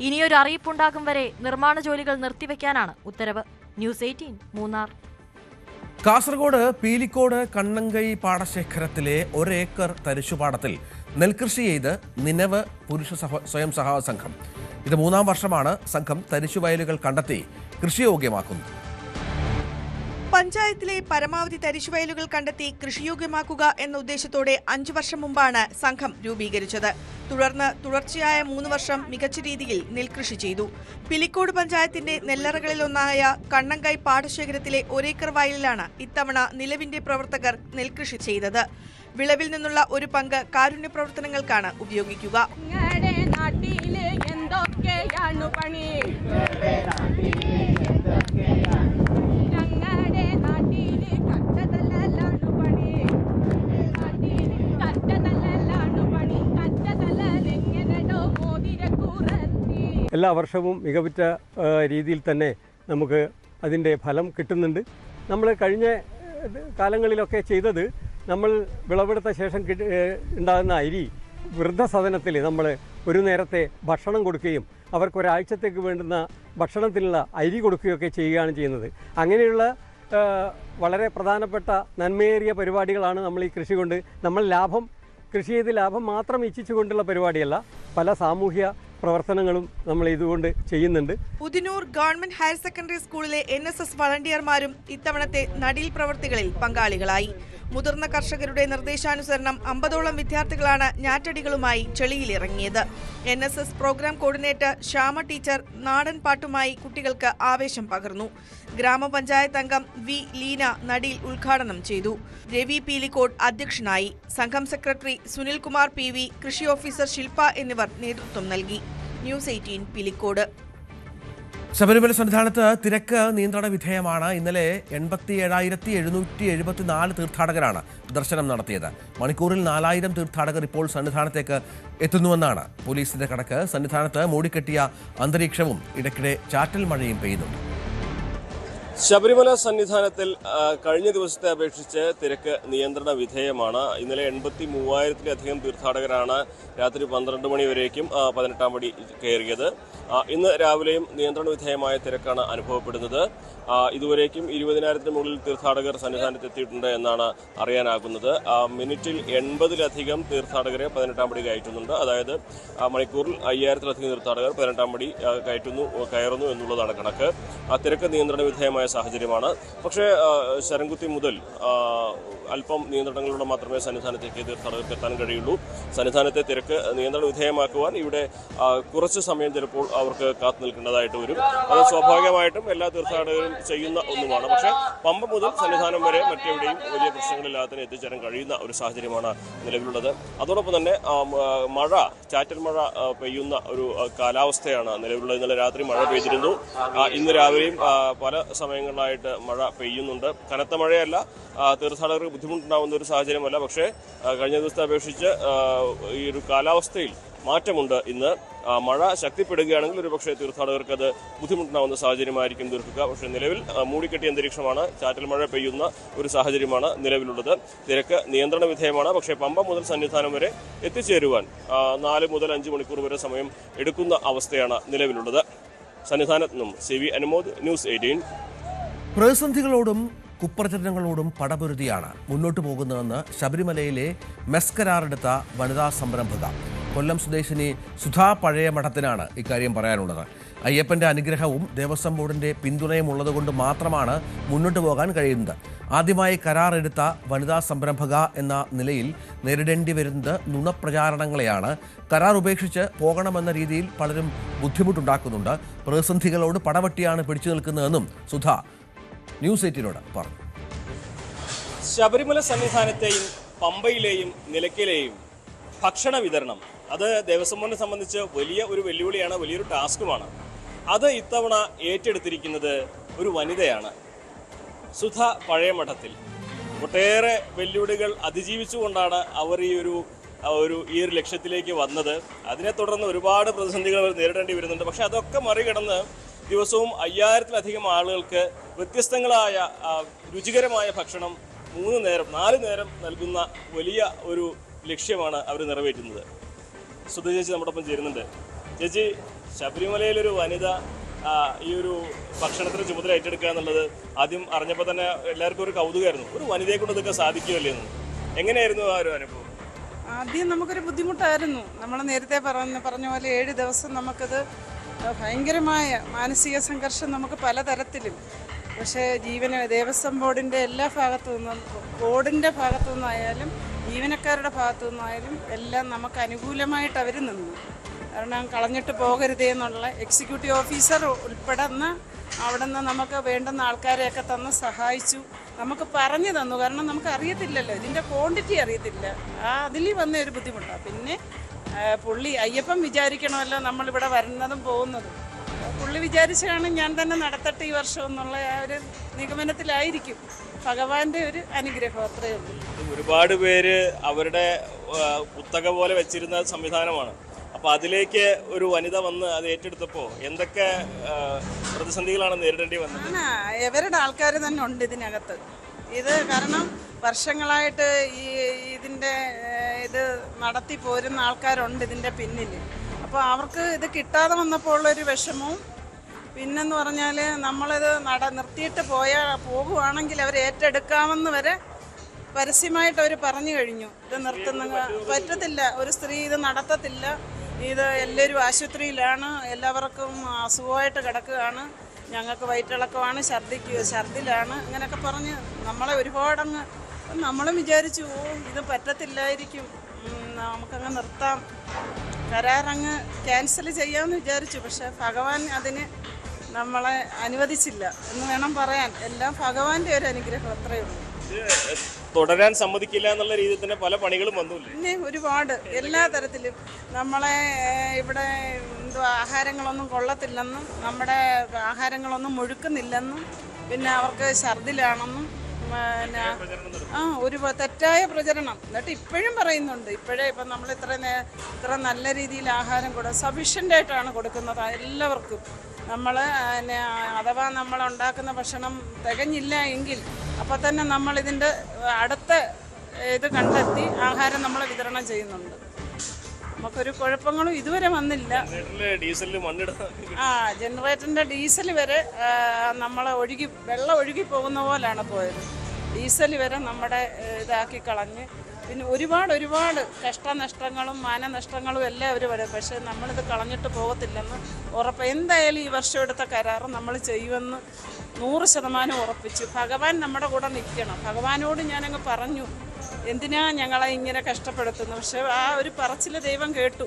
ഇനിയൊരു അറിയിപ്പുണ്ടാകും വരെ നിർമ്മാണ ജോലികൾ നിർത്തിവെക്കാനാണ് ഉത്തരവ്. ന്യൂസ് 18 മൂന്നാർ. കാസർഗോഡ് പീലിക്കോട് കണ്ണങ്കൈ പാടശേഖരത്തിലെ 1 ഏക്കർ തരിശുപാടത്തിൽ നെൽകൃഷി ചെയ്ത് നിനവ് പുരുഷ സ്വയം സഹായ സംഘം. ഇത് 3-ാം വർഷമാണ് സംഘം തരിശുവയലുകൾ കണ്ടെത്തി കൃഷിയോഗ്യമാക്കുന്നത്. പഞ്ചായത്തിലെ പരമാവധി തരിശുവയലുകൾ കണ്ടെത്തി കൃഷിയോഗ്യമാക്കുക എന്ന ഉദ്ദേശത്തോടെ 5 വർഷം മുമ്പാണ് സംഘം രൂപീകരിച്ചത്. തുടർന്ന് തുടർച്ചയായ 3 വർഷം മികച്ച രീതിയിൽ നെൽകൃഷി ചെയ്തു. പിലിക്കോട് പഞ്ചായത്തിന്റെ നെല്ലറകളിലൊന്നായ കണ്ണങ്കൈ പാടശേഖരത്തിലെ ഒരേക്കർ വയലിലാണ് ഇത്തവണ നിലവിന്റെ പ്രവർത്തകർ നെൽകൃഷി ചെയ്തത്. വിളവിൽ നിന്നുള്ള ഒരു പങ്ക് കാരുണ്യ പ്രവർത്തനങ്ങൾക്കാണ് ഉപയോഗിക്കുക. എല്ലാ വർഷവും മികവുറ്റ രീതിയിൽ തന്നെ നമുക്ക് അതിൻ്റെ ഫലം കിട്ടുന്നുണ്ട്. നമ്മൾ കഴിഞ്ഞ കാലങ്ങളിലൊക്കെ ചെയ്തത്, നമ്മൾ വിളവെടുത്ത ശേഷം ഉണ്ടാകുന്ന അരി വൃദ്ധസദനത്തിൽ നമ്മൾ ഒരു നേരത്തെ ഭക്ഷണം കൊടുക്കുകയും അവർക്കൊരാഴ്ചത്തേക്ക് വേണ്ടുന്ന ഭക്ഷണത്തിനുള്ള അരി കൊടുക്കുകയൊക്കെ ചെയ്യുകയാണ് ചെയ്യുന്നത്. അങ്ങനെയുള്ള വളരെ പ്രധാനപ്പെട്ട നന്മയേറിയ പരിപാടികളാണ് നമ്മൾ ഈ കൃഷി കൊണ്ട്, നമ്മൾ കൃഷി ചെയ്ത് ലാഭം മാത്രം ഇച്ഛിച്ചുകൊണ്ടുള്ള പരിപാടിയല്ല, പല സാമൂഹ്യ പ്രവർത്തനങ്ങളും നമ്മൾ ഇതുകൊണ്ട് ചെയ്യുന്നുണ്ട്. ഉദിനൂർ ഗവൺമെന്റ് ഹയർ സെക്കൻഡറി സ്കൂളിലെ NSS വളണ്ടിയർമാരും ഇത്തവണത്തെ നടീൽ പ്രവർത്തികളിൽ പങ്കാളികളായി. മുതിർന്ന കർഷകരുടെ നിർദ്ദേശാനുസരണം 50ഓളം വിദ്യാർത്ഥികളാണ് ഞാറ്റടികളുമായി ചെളിയിലിറങ്ങിയത്. NSS programme coordinator Shyama teacher നാടൻ പാട്ടുമായി കുട്ടികൾക്ക് ആവേശം പകർന്നു. ഗ്രാമപഞ്ചായത്ത് അംഗം വി ലീന നടീൽ ഉദ്ഘാടനം ചെയ്തു. രവി പീലിക്കോട് അധ്യക്ഷനായി. സംഘം സെക്രട്ടറി സുനിൽകുമാർ PV, കൃഷി ഓഫീസർ ശില്പ എന്നിവർ നേതൃത്വം നൽകി. ന്യൂസ് 18 പിലിക്കോട്. ശബരിമല സന്നിധാനത്ത് തിരക്ക് നിയന്ത്രണ വിധേയമാണ്. ഇന്നലെ 87,774 തീർത്ഥാടകരാണ് ദർശനം നടത്തിയത്. മണിക്കൂറിൽ 4000 തീർത്ഥാടകർ ഇപ്പോൾ സന്നിധാനത്തേക്ക് എത്തുന്നുവെന്നാണ് പോലീസിന്റെ കണക്ക്. സന്നിധാനത്ത് മൂടിക്കെട്ടിയ അന്തരീക്ഷവും ഇടയ്ക്കിടെ ചാറ്റൽ മഴയും പെയ്യുന്നുണ്ട്. ശബരിമല സന്നിധാനത്തിൽ കഴിഞ്ഞ ദിവസത്തെ അപേക്ഷിച്ച് തിരക്ക് നിയന്ത്രണ വിധേയമാണ്. ഇന്നലെ 83,000-ലധികം തീർത്ഥാടകരാണ് രാത്രി 12 മണി വരേക്കും 18-ാം പടി കയറിയത്. ഇന്ന് രാവിലെയും നിയന്ത്രണ വിധേയമായ തിരക്കാണ് അനുഭവപ്പെടുന്നത്. ഇതുവരേക്കും 20,000-ന് മുകളിൽ തീർത്ഥാടകർ സന്നിധാനത്ത് എത്തിയിട്ടുണ്ട് എന്നാണ് അറിയാനാകുന്നത്. മിനിറ്റിൽ 80-ലധികം തീർത്ഥാടകരെ 18-ാം പടി കയറ്റുന്നുണ്ട്. അതായത് മണിക്കൂറിൽ 5,000-ലധികം തീർത്ഥാടകർ 18-ാം പടി കയറുന്നു എന്നുള്ളതാണ് കണക്ക്. തിരക്ക് നിയന്ത്രണ വിധേയമായ സാഹചര്യമാണ്. പക്ഷേ ശരംകുത്തി മുതൽ അല്പം നിയന്ത്രണങ്ങളിലൂടെ മാത്രമേ സന്നിധാനത്തേക്ക് തീർത്ഥാടകർക്ക് എത്താൻ കഴിയുള്ളൂ. സന്നിധാനത്തെ തിരക്ക് നിയന്ത്രണ വിധേയമാക്കുവാൻ ഇവിടെ കുറച്ച് സമയം ചിലപ്പോൾ അവർക്ക് കാത്തു നിൽക്കേണ്ടതായിട്ട് വരും. അത് സ്വാഭാവികമായിട്ടും എല്ലാ തീർത്ഥാടകരും ചെയ്യുന്ന ഒന്നുമാണ്. പക്ഷേ പമ്പ മുതൽ സന്നിധാനം വരെ മറ്റെവിടെയും വലിയ പ്രശ്നങ്ങളില്ലാതെ തന്നെ എത്തിച്ചേരാൻ കഴിയുന്ന ഒരു സാഹചര്യമാണ് നിലവിലുള്ളത്. അതോടൊപ്പം തന്നെ ചാറ്റൽ മഴ പെയ്യുന്ന ഒരു കാലാവസ്ഥയാണ് നിലവിലുള്ളത്. ഇന്നലെ രാത്രി മഴ പെയ്തിരുന്നു. ഇന്ന് രാവിലെയും പല സമയങ്ങളിലായിട്ട് മഴ പെയ്യുന്നുണ്ട്. കനത്ത മഴയല്ല, തീർത്ഥാടകർക്ക് ബുദ്ധിമുട്ടുണ്ടാകുന്ന ഒരു സാഹചര്യമല്ല. പക്ഷേ കഴിഞ്ഞ ദിവസത്തെ അപേക്ഷിച്ച് ഈ ഒരു കാലാവസ്ഥയിൽ മാറ്റമുണ്ട്. ഇന്ന് മഴ ശക്തിപ്പെടുകയാണെങ്കിൽ ഒരുപക്ഷെ തീർത്ഥാടകർക്ക് അത് ബുദ്ധിമുട്ടുണ്ടാകുന്ന സാഹചര്യമായിരിക്കും തീർക്കുക. പക്ഷേ നിലവിൽ മൂടിക്കെട്ടിയ അന്തരീക്ഷമാണ്, ചാറ്റൽ മഴ പെയ്യുന്ന ഒരു സാഹചര്യമാണ് നിലവിലുള്ളത്. തിരക്ക് നിയന്ത്രണ വിധേയമാണ്. പക്ഷേ പമ്പ മുതൽ സന്നിധാനം വരെ എത്തിച്ചേരുവാൻ 4 മുതൽ 5 മണിക്കൂർ വരെ സമയം എടുക്കുന്ന അവസ്ഥയാണ് നിലവിലുള്ളത്. സന്നിധാനത്ത് നിന്നും CV അനുമോദ്, ന്യൂസ് 18. പ്രതിസന്ധികളോടും കുപ്രചരണങ്ങളോടും പടപൊരുതിയാണ് മുന്നോട്ട് പോകുന്നതെന്ന് ശബരിമലയിലെ മെസ് കരാറെടുത്ത വനിതാ സംരംഭക കൊല്ലം സ്വദേശിനി സുധാ പഴയ മഠത്തിനാണ് ഇക്കാര്യം പറയാനുള്ളത്. അയ്യപ്പന്റെ അനുഗ്രഹവും ദേവസ്വം ബോർഡിന്റെ പിന്തുണയും ഉള്ളതുകൊണ്ട് മാത്രമാണ് മുന്നോട്ട് പോകാൻ കഴിയുന്നത്. ആദ്യമായി കരാറെടുത്ത വനിതാ സംരംഭക എന്ന നിലയിൽ നേരിടേണ്ടി വരുന്നത് നുണപ്രചാരണങ്ങളെയാണ്. കരാർ ഉപേക്ഷിച്ച് പോകണമെന്ന രീതിയിൽ പലരും ബുദ്ധിമുട്ടുണ്ടാക്കുന്നുണ്ട്. പ്രതിസന്ധികളോട് പടവട്ടിയാണ് പിടിച്ചു നിൽക്കുന്നതെന്നും സുധ ന്യൂസ് 18 പറഞ്ഞു. ശബരിമല സന്നിധാനത്തെയും പമ്പയിലെയും നിലയ്ക്കലെയും ഭക്ഷണ വിതരണം അത് ദേവസ്വം ബോർഡിനെ സംബന്ധിച്ച് വലിയ ഒരു വെല്ലുവിളിയാണ്, വലിയൊരു ടാസ്കുമാണ്. അത് ഇത്തവണ ഏറ്റെടുത്തിരിക്കുന്നത് ഒരു വനിതയാണ്, സുധ പഴയ മഠത്തിൽ. ഒട്ടേറെ വെല്ലുവിളികൾ അതിജീവിച്ചുകൊണ്ടാണ് അവർ ഈ ഒരു ലക്ഷ്യത്തിലേക്ക് വന്നത്. അതിനെ തുടർന്ന് ഒരുപാട് പ്രതിസന്ധികൾ അവർ നേരിടേണ്ടി വരുന്നുണ്ട്. പക്ഷെ അതൊക്കെ മറികടന്ന് ദിവസവും 5000-ലധികം ആളുകൾക്ക് വ്യത്യസ്തങ്ങളായ രുചികരമായ ഭക്ഷണം 4 നേരം നൽകുന്ന വലിയ ഒരു ലക്ഷ്യമാണ് അവർ നിറവേറ്റുന്നത്. സുധ ചേച്ചി നമ്മോടൊപ്പം ചേരുന്നുണ്ട്. ചേച്ചി, ശബരിമലയിലൊരു വനിത ഈ ഒരു ഭക്ഷണത്തിന് ചുമതല ഏറ്റെടുക്കുക എന്നുള്ളത് ആദ്യം അറിഞ്ഞപ്പോൾ തന്നെ എല്ലാവർക്കും ഒരു കൗതുകമായിരുന്നു. ഒരു വനിതയെ കൊണ്ട് ഇതൊക്കെ സാധിക്കുമല്ലേ എന്ന്. എങ്ങനെയായിരുന്നു ആ ഒരു അനുഭവം? ആദ്യം നമുക്കൊരു ബുദ്ധിമുട്ടായിരുന്നു. നമ്മൾ നേരത്തെ പറഞ്ഞ പോലെ 7 ദിവസം നമുക്കത് ഭയങ്കരമായ മാനസിക സംഘർഷം നമുക്ക് പലതരത്തിലും. പക്ഷേ ദേവസ്വം ബോർഡിൻ്റെ എല്ലാ ഭാഗത്തു നിന്നും, ബോർഡിൻ്റെ ഭാഗത്തു നിന്നായാലും ഈ ജീവനക്കാരുടെ ഭാഗത്തു നിന്നായാലും എല്ലാം നമുക്ക് അനുകൂലമായിട്ട് അവർ നിന്നു. കാരണം കളഞ്ഞിട്ട് പോകരുതേ എന്നുള്ള എക്സിക്യൂട്ടീവ് ഓഫീസർ ഉൾപ്പെടുന്ന അവിടെ നിന്ന് നമുക്ക് വേണ്ടുന്ന ആൾക്കാരെയൊക്കെ തന്ന് സഹായിച്ചു, നമുക്ക് പറഞ്ഞു തന്നു. കാരണം നമുക്ക് അറിയത്തില്ലല്ലോ, ഇതിൻ്റെ ക്വാണ്ടിറ്റി അറിയത്തില്ല. അതിൽ വന്ന ഒരു ബുദ്ധിമുട്ടാണ്. പിന്നെ പുള്ളി അയ്യപ്പൻ വിചാരിക്കണമല്ലോ നമ്മളിവിടെ വരുന്നതും പോകുന്നതും. പുള്ളി വിചാരിച്ചാണ് ഞാൻ തന്നെ നടത്തട്ടെ ഈ വർഷം എന്നുള്ള ആ ഒരു നിഗമനത്തിലായിരിക്കും. ഭഗവാന്റെ ഒരു അനുഗ്രഹം, അത്രയേ ഉള്ളൂ. ഒരുപാട് പേര് അവരുടെ കുത്തക പോലെ വെച്ചിരുന്ന സംവിധാനമാണ്. അപ്പോൾ അതിലേക്ക് ഒരു വനിത വന്ന് അത് ഏറ്റെടുത്തപ്പോൾ എന്തൊക്കെ പ്രതിസന്ധികളാണ് നേരിടേണ്ടി വന്നത്? ഇവരുടെ ആൾക്കാർ തന്നെ ഉണ്ട് ഇതിനകത്ത്. ഇത് കാരണം വർഷങ്ങളായിട്ട് ഇതിൻ്റെ ഇത് നടത്തി പോരുന്ന ആൾക്കാരുണ്ട് ഇതിൻ്റെ പിന്നിൽ. അപ്പോൾ അവർക്ക് ഇത് കിട്ടാതെ വന്നപ്പോൾ ഉള്ളൊരു വിഷമവും, പിന്നെന്ന് പറഞ്ഞാൽ നമ്മളിത് നിർത്തിയിട്ട് പോകുവാണെങ്കിൽ അവർ ഏറ്റെടുക്കാമെന്ന് വരെ പരസ്യമായിട്ട് അവർ പറഞ്ഞു കഴിഞ്ഞു. ഇത് നിർത്തുന്ന പറ്റത്തില്ല, ഒരു സ്ത്രീ ഇത് നടത്തത്തില്ല, ഇത് എല്ലാവരും ആശുപത്രിയിലാണ്, എല്ലാവർക്കും അസുഖമായിട്ട് കിടക്കുകയാണ്, ഞങ്ങൾക്ക് വയറ്റിളക്കമാണ്, ഛർദിലാണ്, അങ്ങനെയൊക്കെ പറഞ്ഞ് നമ്മളെ ഒരുപാടങ്ങ് നമ്മളും വിചാരിച്ചു ഇത് പറ്റത്തില്ലായിരിക്കും, നമുക്കങ്ങ് നിർത്താം, കരാറങ്ങ് ക്യാൻസൽ ചെയ്യാമെന്ന് വിചാരിച്ചു. പക്ഷെ ഭഗവാൻ അതിന് നമ്മളെ അനുവദിച്ചില്ല എന്ന് വേണം പറയാൻ. എല്ലാം ഭഗവാന്റെ ഒരു അനുഗ്രഹം, അത്രയേ ഉള്ളൂ. തുടരാൻ സമ്മതിക്കില്ല എന്നുള്ള രീതിയിൽ തന്നെ പല പണികളും വന്നില്ലേ? പിന്നെ ഒരുപാട് എല്ലാ തരത്തിലും നമ്മളെ ഇവിടെ ആഹാരങ്ങളൊന്നും കൊള്ളത്തില്ലെന്നും നമ്മുടെ ആഹാരങ്ങളൊന്നും മുഴുക്കുന്നില്ലെന്നും പിന്നെ അവർക്ക് ഛർദിലാണെന്നും പിന്നെ ഒരു തെറ്റായ പ്രചരണം. എന്നിട്ട് ഇപ്പോഴും പറയുന്നുണ്ട്. ഇപ്പം നമ്മൾ ഇത്ര നല്ല രീതിയിൽ ആഹാരം സഫീഷ്യൻ്റായിട്ടാണ് കൊടുക്കുന്നത് എല്ലാവർക്കും. നമ്മൾ അഥവാ നമ്മൾ ഉണ്ടാക്കുന്ന ഭക്ഷണം തികഞ്ഞില്ല എങ്കിൽ അപ്പോൾ തന്നെ നമ്മളിതിൻ്റെ അടുത്ത ഇത് കണ്ടെത്തി ആഹാരം നമ്മൾ വിതരണം ചെയ്യുന്നുണ്ട്. നമുക്കൊരു കുഴപ്പങ്ങളും ഇതുവരെ വന്നില്ല. ജനറേറ്ററിൻ്റെ ഡീസൽ വരെ നമ്മളെ വെള്ളം ഒഴുകി പോകുന്ന പോലാണ് പോയത്. ഡീസൽ വരെ നമ്മുടെ ഇതാക്കി കളഞ്ഞ്. പിന്നെ ഒരുപാട് കഷ്ടനഷ്ടങ്ങളും മാനനഷ്ടങ്ങളും എല്ലാം അവർ വരും. പക്ഷേ നമ്മളിത് കളഞ്ഞിട്ട് പോകത്തില്ലെന്ന് ഉറപ്പ്. എന്തായാലും ഈ വർഷം എടുത്ത കരാറ് നമ്മൾ ചെയ്യുമെന്ന് 100% ഉറപ്പിച്ചു. ഭഗവാൻ നമ്മുടെ കൂടെ നിൽക്കണം. ഭഗവാനോട് ഞാനങ്ങ് പറഞ്ഞു, എന്തിനാ ഞങ്ങളെ ഇങ്ങനെ കഷ്ടപ്പെടുത്തുന്നു. പക്ഷെ ആ ഒരു പറച്ചിൽ ദൈവം കേട്ടു.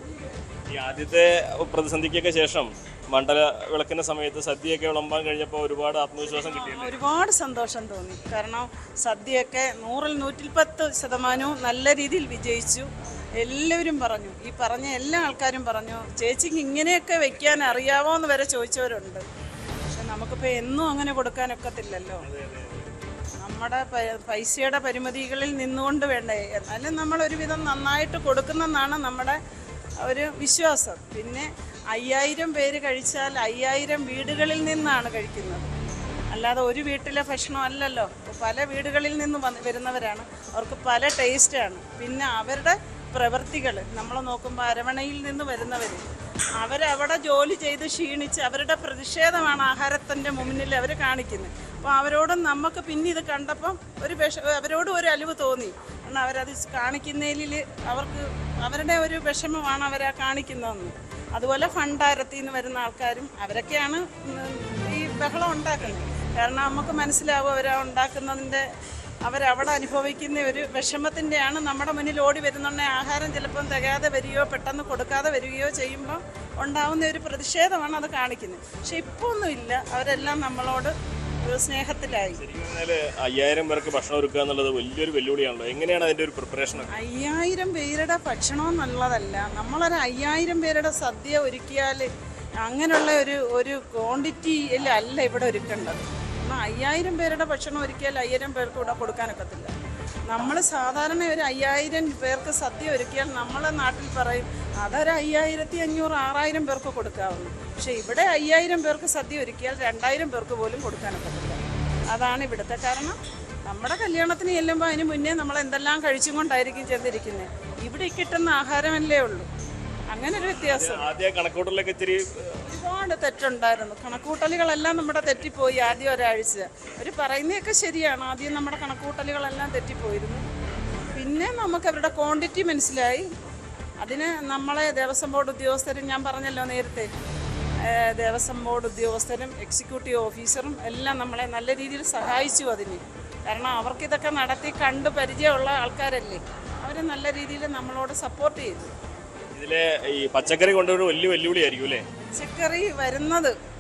ഈ ആദ്യത്തെ പ്രതിസന്ധിക്കൊക്കെ ശേഷം മണ്ഡല വിളക്കിന്റെ സമയത്ത് സദ്യയൊക്കെ വിളമ്പാൻ കഴിഞ്ഞപ്പോൾ ഒരുപാട് ആത്മവിശ്വാസം കിട്ടിയില്ലേ? ഒരുപാട് സന്തോഷം തോന്നി. കാരണം സദ്യയൊക്കെ 100-ൽ 110% നല്ല രീതിയിൽ വിജയിച്ചു. എല്ലാവരും പറഞ്ഞു, ഈ പറഞ്ഞ എല്ലാ ആൾക്കാരും പറഞ്ഞു, ചേച്ചിക്ക് ഇങ്ങനെയൊക്കെ വെക്കാൻ അറിയാവോ എന്ന് വരെ ചോദിച്ചവരുണ്ട്. പക്ഷെ നമുക്കിപ്പോൾ എന്നും അങ്ങനെ കൊടുക്കാനൊക്കത്തില്ലല്ലോ. നമ്മുടെ പൈസയുടെ പരിമിതികളിൽ നിന്നുകൊണ്ട് വേണ്ടേ. എന്നാലും നമ്മളൊരുവിധം നന്നായിട്ട് കൊടുക്കുന്നെന്നാണ് നമ്മുടെ ഒരു വിശ്വാസം. പിന്നെ 5000 പേര് കഴിച്ചാൽ 5000 വീടുകളിൽ നിന്നാണ് കഴിക്കുന്നത്, അല്ലാതെ ഒരു വീട്ടിലെ ഭക്ഷണം അല്ലല്ലോ. പല വീടുകളിൽ നിന്ന് വരുന്നവരാണ്, അവർക്ക് പല ടേസ്റ്റാണ്. പിന്നെ അവരുടെ പ്രവൃത്തികൾ നമ്മൾ നോക്കുമ്പോൾ അരവണയിൽ നിന്ന് വരുന്നവർ അവരവിടെ ജോലി ചെയ്ത് ക്ഷീണിച്ച് അവരുടെ പ്രതിഷേധമാണ് ആഹാരത്തിൻ്റെ മുന്നിൽ അവർ കാണിക്കുന്നത്. അപ്പോൾ അവരോടും നമുക്ക് പിന്നെ ഇത് കണ്ടപ്പം അവരോടും ഒരു അലിവ് തോന്നി. കാരണം അവരത് കാണിക്കുന്നതിൽ അവർക്ക് അവരുടെ ഒരു വിഷമമാണ് അവരാ കാണിക്കുന്നതെന്ന്. അതുപോലെ ഭണ്ഡാരത്തിൽ നിന്ന് വരുന്ന ആൾക്കാരും അവരൊക്കെയാണ് ഈ ബഹളം ഉണ്ടാക്കുന്നത്. കാരണം നമുക്ക് മനസ്സിലാവും അവരാ ഉണ്ടാക്കുന്നതിൻ്റെ അവരവിടെ അനുഭവിക്കുന്ന ഒരു വിഷമത്തിൻ്റെയാണ് നമ്മുടെ മുന്നിൽ ഓടി വരുന്നുണ്ടെ ആഹാരം ചിലപ്പം തികയാതെ വരികയോ പെട്ടെന്ന് കൊടുക്കാതെ വരികയോ ചെയ്യുമ്പോൾ ഉണ്ടാവുന്ന ഒരു പ്രതിഷേധമാണ് അത് കാണിക്കുന്നത്. പക്ഷെ ഇപ്പോൾ ഒന്നുമില്ല, അവരെല്ലാം നമ്മളോട് സ്നേഹത്തിലായി. 5000 പേർക്ക് ഭക്ഷണം ഒരുക്കുക എന്നുള്ളത് വലിയൊരു വെല്ലുവിളിയാണല്ലോ. എങ്ങനെയാണ് അതിൻ്റെ ഒരു പ്രിപ്പറേഷൻ? 5000 പേരുടെ ഭക്ഷണം എന്നുള്ളതല്ല, നമ്മളൊരു 5000 പേരുടെ സദ്യ ഒരുക്കിയാൽ അങ്ങനെയുള്ള ഒരു ക്വാണ്ടിറ്റിയിൽ അല്ല ഇവിടെ ഒരുക്കേണ്ടത്. 5000 പേരുടെ ഭക്ഷണം ഒരിക്കൽ 1000 പേർക്ക് ഇവിടെ കൊടുക്കാനൊക്കത്തില്ല. നമ്മൾ സാധാരണ ഒരു 5000 പേർക്ക് സദ്യ ഒരുക്കിയാൽ നമ്മളെ നാട്ടിൽ പറയും അതൊരു 5500-6000 പേർക്ക് കൊടുക്കാവുന്നു. പക്ഷേ ഇവിടെ 5000 പേർക്ക് സദ്യ ഒരുക്കിയാൽ 2000 പേർക്ക് പോലും കൊടുക്കാനൊക്കത്തില്ല. അതാണ് ഇവിടുത്തെ കാരണം. നമ്മുടെ കല്യാണത്തിന് ചെല്ലുമ്പോൾ അതിന് മുന്നേ നമ്മൾ എന്തെല്ലാം കഴിച്ചും കൊണ്ടായിരിക്കും ചെന്നിരിക്കുന്നത്. ഇവിടെ കിട്ടുന്ന ആഹാരമല്ലേ ഉള്ളൂ. അങ്ങനെ ഒരു വ്യത്യാസം. ഒരുപാട് തെറ്റുണ്ടായിരുന്നു. കണക്കൂട്ടലുകളെല്ലാം നമ്മുടെ തെറ്റിപ്പോയി. ആദ്യം ഒരാഴ്ച അവർ പറയുന്നതൊക്കെ ശരിയാണ്. ആദ്യം നമ്മുടെ കണക്കൂട്ടലുകളെല്ലാം തെറ്റിപ്പോയിരുന്നു. പിന്നെ നമുക്ക് അവരുടെ ക്വാണ്ടിറ്റി മനസ്സിലായി. അതിന് നമ്മളെ ദേവസ്വം ബോർഡ് ഉദ്യോഗസ്ഥരും, ഞാൻ പറഞ്ഞല്ലോ നേരത്തെ, ദേവസ്വം ബോർഡ് ഉദ്യോഗസ്ഥരും എക്സിക്യൂട്ടീവ് ഓഫീസറും എല്ലാം നമ്മളെ നല്ല രീതിയിൽ സഹായിച്ചു അതിന്. കാരണം അവർക്കിതൊക്കെ നടത്തി കണ്ട് പരിചയമുള്ള ആൾക്കാരല്ലേ. അവർ നല്ല രീതിയിൽ നമ്മളോട് സപ്പോർട്ട് ചെയ്തു. ഇതിലെ ഈ പച്ചക്കറി കൊണ്ടൊരു വലിയ വെല്ലുവിളിയായിരിക്കും അല്ലേ?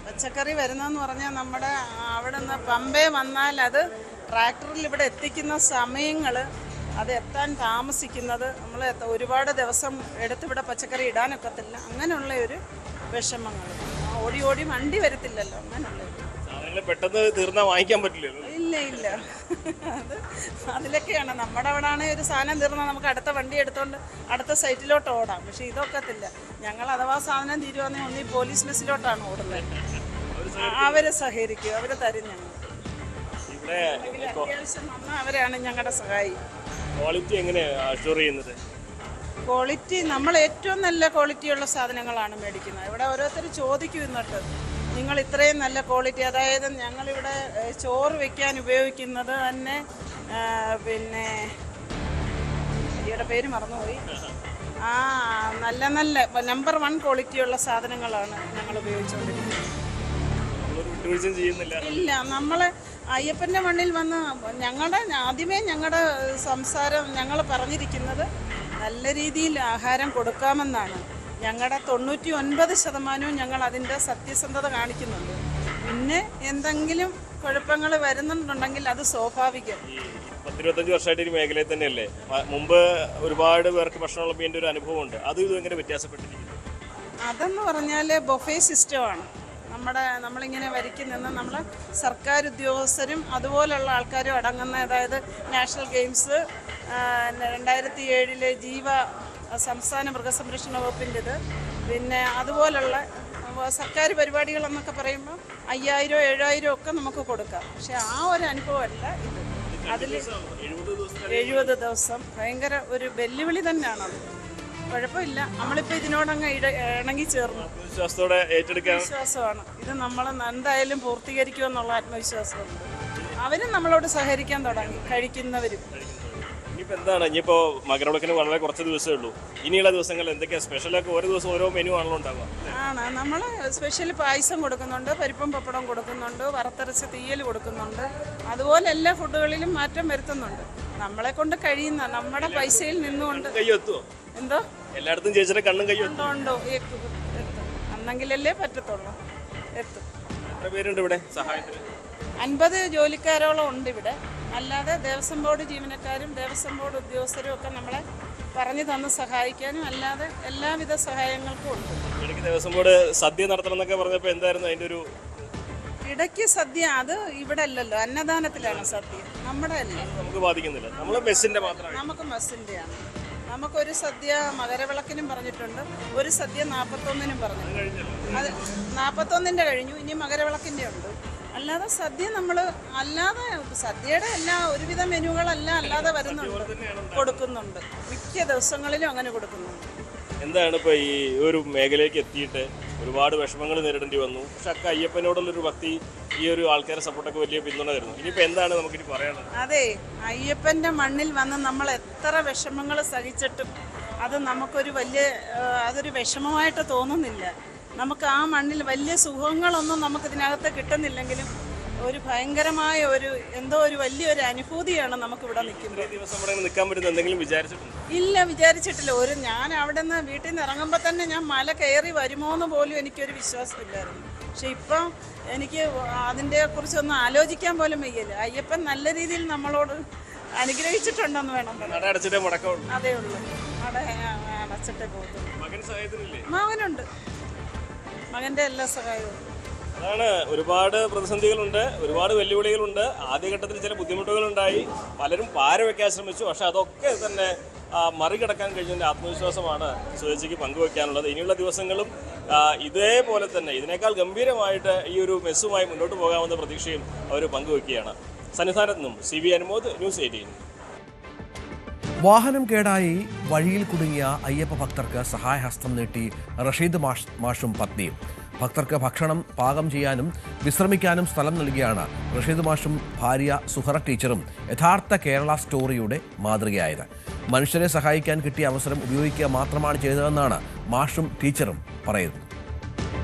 പച്ചക്കറി വരുന്നതെന്ന് പറഞ്ഞാൽ നമ്മുടെ അവിടെ നിന്ന് പമ്പേ വന്നാൽ അത് ട്രാക്ടറിൽ ഇവിടെ എത്തിക്കുന്ന സമയങ്ങൾ, അത് എത്താൻ താമസിക്കുന്നത്, നമ്മൾ ഒരുപാട് ദിവസം എടുത്തിവിടെ പച്ചക്കറി ഇടാനൊക്കത്തില്ല. അങ്ങനെയുള്ള ഒരു വിഷമങ്ങൾ. ഓടി ഓടി വണ്ടി വരത്തില്ലല്ലോ, അങ്ങനെയുള്ള പെട്ടെന്ന് തീർന്നാൽ വാങ്ങിക്കാൻ പറ്റില്ലല്ലോ. ഇല്ല അതിലൊക്കെയാണ്. നമ്മുടെ അവിടെ ആണെങ്കിൽ ഒരു സാധനം തീർന്നാൽ നമുക്ക് അടുത്ത വണ്ടി എടുത്തുകൊണ്ട് അടുത്ത സൈറ്റിലോട്ട് ഓടാം. പക്ഷെ ഇതൊക്കത്തില്ല. ഞങ്ങൾ അഥവാ സാധനം തീരുവാണെങ്കിൽ ഒന്നീ പോലീസ് ബസ്സിലോട്ടാണ് ഓടുന്നത്. അവരെ സഹകരിക്കും, അവരെ തരും. ഞങ്ങൾ അത്യാവശ്യം വന്നാൽ അവരാണ് ഞങ്ങളുടെ സഹായി. ക്വാളിറ്റി എങ്ങനെയാണ് അഷ്യൂർ ചെയ്യുന്നത്? ക്വാളിറ്റി നമ്മൾ ഏറ്റവും നല്ല ക്വാളിറ്റിയുള്ള സാധനങ്ങളാണ് മേടിക്കുന്നത്. ഇവിടെ ഓരോരുത്തർ ചോദിക്കും എന്നിട്ട്, നിങ്ങൾ ഇത്രയും നല്ല ക്വാളിറ്റി, അതായത് ഞങ്ങളിവിടെ ചോറ് വെക്കാൻ ഉപയോഗിക്കുന്നത് തന്നെ പിന്നെ ഈയുടെ പേര് മറന്നുപോയി, നല്ല നമ്പർ 1 ക്വാളിറ്റിയുള്ള സാധനങ്ങളാണ് ഞങ്ങൾ ഉപയോഗിച്ചുകൊണ്ടിരിക്കുന്നത്. ഇല്ല, നമ്മൾ അയ്യപ്പൻ്റെ മണ്ണിൽ വന്ന് ആദ്യമേ ഞങ്ങളുടെ സംസാരം ഞങ്ങൾ പറഞ്ഞിരിക്കുന്നത് നല്ല രീതിയിൽ ആഹാരം കൊടുക്കാമെന്നാണ്. ഞങ്ങളുടെ 99% ഞങ്ങൾ അതിൻ്റെ സത്യസന്ധത കാണിക്കുന്നുണ്ട്. പിന്നെ എന്തെങ്കിലും കുഴപ്പങ്ങൾ വരുന്നുണ്ടെങ്കിൽ അത് സ്വാഭാവികം. 10-25 വർഷമായിട്ട് ഈ മേഖലയിൽ തന്നെയല്ലേ? മുമ്പ് ഒരുപാട് പേർക്ക് ഭക്ഷണം വിളമ്പിയതിൻ്റെ ഒരു അനുഭവമുണ്ട്. അത് ഇതെങ്ങനെ വ്യത്യാസപ്പെട്ടിരിക്കുന്നു? അതെന്ന് പറഞ്ഞാൽ ബൊഫേ സിസ്റ്റമാണ്. നമ്മളിങ്ങനെ വരിക്ക് നിന്ന് നമ്മൾ സർക്കാർ ഉദ്യോഗസ്ഥരും അതുപോലുള്ള ആൾക്കാരും അടങ്ങുന്ന, അതായത് നാഷണൽ ഗെയിംസ് 2007 ജീവ സംസ്ഥാന മൃഗസംരക്ഷണ വകുപ്പിൻ്റെത്, പിന്നെ അതുപോലുള്ള സർക്കാർ പരിപാടികളെന്നൊക്കെ പറയുമ്പോൾ 5000 7000 ഒക്കെ നമുക്ക് കൊടുക്കാം. പക്ഷെ ആ ഒരു അനുഭവമല്ല ഇത്. അതിൽ 70 ദിവസം ഭയങ്കര ഒരു വെല്ലുവിളി തന്നെയാണത്. കുഴപ്പമില്ല, നമ്മളിപ്പോൾ ഇതിനോടങ്ങ് ഇണങ്ങി ചേർന്നു. വിശ്വാസമാണ് ഇത്. നമ്മൾ എന്തായാലും പൂർത്തീകരിക്കുമെന്നുള്ള ആത്മവിശ്വാസമുണ്ട്. അവരും നമ്മളോട് സഹകരിക്കാൻ തുടങ്ങി, കഴിക്കുന്നവരും. ഇനിയിപ്പോൾ എന്താണ്? ഇനിയിപ്പോൾ മകരവിളക്കിന് വളരെ കുറച്ച് ദിവസമേ ഉള്ളൂ. ഇനിയുള്ള ദിവസങ്ങൾ എന്തൊക്കെയാണ് സ്പെഷ്യലൊക്കെ? ഓരോ ദിവസം ഓരോ മെനു ആണല്ലോ ഉണ്ടാവുക. നമ്മൾ സ്പെഷ്യൽ പായസം കൊടുക്കുന്നുണ്ട്, പരിപ്പും പപ്പടവും കൊടുക്കുന്നുണ്ട്, വറുത്തരച്ച തീയൽ കൊടുക്കുന്നുണ്ട്. അതുപോലെ എല്ലാ ഫുഡുകളിലും മാറ്റം വരുത്തുന്നുണ്ട്. നമ്മളെ കൊണ്ട് കഴിയുന്ന നമ്മുടെ പൈസയിൽ നിന്നുകൊണ്ട്. എന്തോ എല്ലായിടത്തും ചേച്ചിയുടെ കണ്ണും കയ്യും ഉണ്ടോ? എത്തും, അന്നെങ്കിലല്ലേ പറ്റത്തുള്ളൂ. എത്തും. എത്ര പേരുണ്ട് ഇവിടെ സഹായത്തിന്? 50 ജോലിക്കാരോളം ഉണ്ട് ഇവിടെ. അല്ലാതെ ദേവസ്വം ബോർഡ് ജീവനക്കാരും ദേവസ്വം ബോർഡ് ഉദ്യോഗസ്ഥരും ഒക്കെ നമ്മളെ പറഞ്ഞു തന്ന് സഹായിക്കാനും അല്ലാതെ എല്ലാവിധ സഹായങ്ങൾക്കും ഉണ്ട്. ഇടയ്ക്ക് ദേവസ്വം ബോർഡ് സദ്യ നടത്തണം എന്നൊക്കെ പറഞ്ഞപ്പോൾ എന്തായിരുന്നു അതിൻ്റെ ഒരു? ഇടയ്ക്ക് സദ്യ അത് ഇവിടെ അല്ലല്ലോ, അന്നദാനത്തിലാണ് സദ്യ. നമ്മുടെ അല്ല, നമുക്ക് ബാധിക്കുന്നില്ല. നമ്മൾ മെസ്സിൻ്റെ മാത്രമാണ്. നമുക്ക് മെസ്സിൻ്റെയാണ്. നമുക്കൊരു സദ്യ മകരവിളക്കിനും പറഞ്ഞിട്ടുണ്ട്, ഒരു സദ്യ 41-നും പറഞ്ഞു. അത് 41-ൻ്റെ കഴിഞ്ഞു, ഇനി മകരവിളക്കിൻ്റെ ഉണ്ട്. അല്ലാതെ സദ്യ നമ്മൾ അല്ലാതെ സദ്യയുടെ എല്ലാ ഒരുവിധ മെനുകളെല്ലാം അല്ലാതെ വരുന്നുണ്ട്, കൊടുക്കുന്നുണ്ട്. മിക്ക ദിവസങ്ങളിലും അങ്ങനെ കൊടുക്കുന്നുണ്ട്. എന്താണ് ഇപ്പോൾ ഈ ഒരു മേഖലയ്ക്ക് എത്തിയിട്ട് ഒരുപാട് വിഷമങ്ങൾ നേരിടേണ്ടി വന്നു. പക്ഷെ അയ്യപ്പനോടുള്ളൊരു ഭക്തി, ഈ ഒരു ആൾക്കാരെ സപ്പോർട്ടൊക്കെ വലിയ പിന്തുണ തരുന്നു. ഇനിയിപ്പോൾ എന്താണ് നമുക്കിനി പറയാനുള്ളത്? അതെ, അയ്യപ്പൻ്റെ മണ്ണിൽ വന്ന് നമ്മൾ എത്ര വിഷമങ്ങൾ സഹിച്ചിട്ടും അത് നമുക്കൊരു അതൊരു വിഷമമായിട്ട് തോന്നുന്നില്ല. നമുക്ക് ആ മണ്ണിൽ വലിയ സുഖങ്ങളൊന്നും നമുക്കിതിനകത്ത് കിട്ടുന്നില്ലെങ്കിലും ഒരു ഭയങ്കരമായ ഒരു വലിയൊരു അനുഭൂതിയാണ് നമുക്കിവിടെ നിൽക്കുന്നത്. ഇല്ല, വിചാരിച്ചിട്ടില്ല. ഞാൻ അവിടെ നിന്ന് വീട്ടിൽ നിന്ന് ഇറങ്ങുമ്പോൾ തന്നെ ഞാൻ മല കയറി വരുമോ എന്ന് പോലും എനിക്കൊരു വിശ്വാസമില്ലായിരുന്നു. പക്ഷെ ഇപ്പം എനിക്ക് അതിൻ്റെ കുറിച്ചൊന്നും ആലോചിക്കാൻ പോലും വയ്യല്ല. അയ്യപ്പൻ നല്ല രീതിയിൽ നമ്മളോട് അനുഗ്രഹിച്ചിട്ടുണ്ടെന്ന് വേണം. അതേ ഉള്ളൂ, അടച്ചിട്ടേ പോകത്തുള്ളൂ. മകനുണ്ട്, മകൻ്റെ എല്ലാ സഹായവും. അതാണ്, ഒരുപാട് പ്രതിസന്ധികളുണ്ട്, ഒരുപാട് വെല്ലുവിളികളുണ്ട്. ആദ്യഘട്ടത്തിൽ ചില ബുദ്ധിമുട്ടുകളുണ്ടായി, പലരും പാര വയ്ക്കാൻ ശ്രമിച്ചു. പക്ഷെ അതൊക്കെ തന്നെ മറികടക്കാൻ കഴിഞ്ഞതിൻ്റെ ആത്മവിശ്വാസമാണ് സുജയ്ക്ക് പങ്കുവയ്ക്കാനുള്ളത്. ഇനിയുള്ള ദിവസങ്ങളും ഇതേപോലെ തന്നെ ഇതിനേക്കാൾ ഗംഭീരമായിട്ട് ഈ ഒരു മെസ്സുമായി മുന്നോട്ട് പോകാമെന്ന പ്രതീക്ഷയും അവർ പങ്കുവയ്ക്കുകയാണ്. സന്നിധാനത്ത് നിന്നും CV അനുമോദ്, ന്യൂസ് 18. വാഹനം കേടായി വഴിയിൽ കുടുങ്ങിയ അയ്യപ്പ ഭക്തർക്ക് സഹായഹസ്തം നീട്ടി റഷീദ് മാഷും പത്നിയും. ഭക്തർക്ക് ഭക്ഷണം പാകം ചെയ്യാനും വിശ്രമിക്കാനും സ്ഥലം നൽകിയാണ് റഷീദ് മാഷും ഭാര്യ സുഹറ ടീച്ചറും യഥാർത്ഥ കേരള സ്റ്റോറിയുടെ മാതൃകയായത്. മനുഷ്യരെ സഹായിക്കാൻ കിട്ടിയ അവസരം ഉപയോഗിക്കുക മാത്രമാണ് ചെയ്തതെന്നാണ് മാഷും ടീച്ചറും പറയുന്നത്.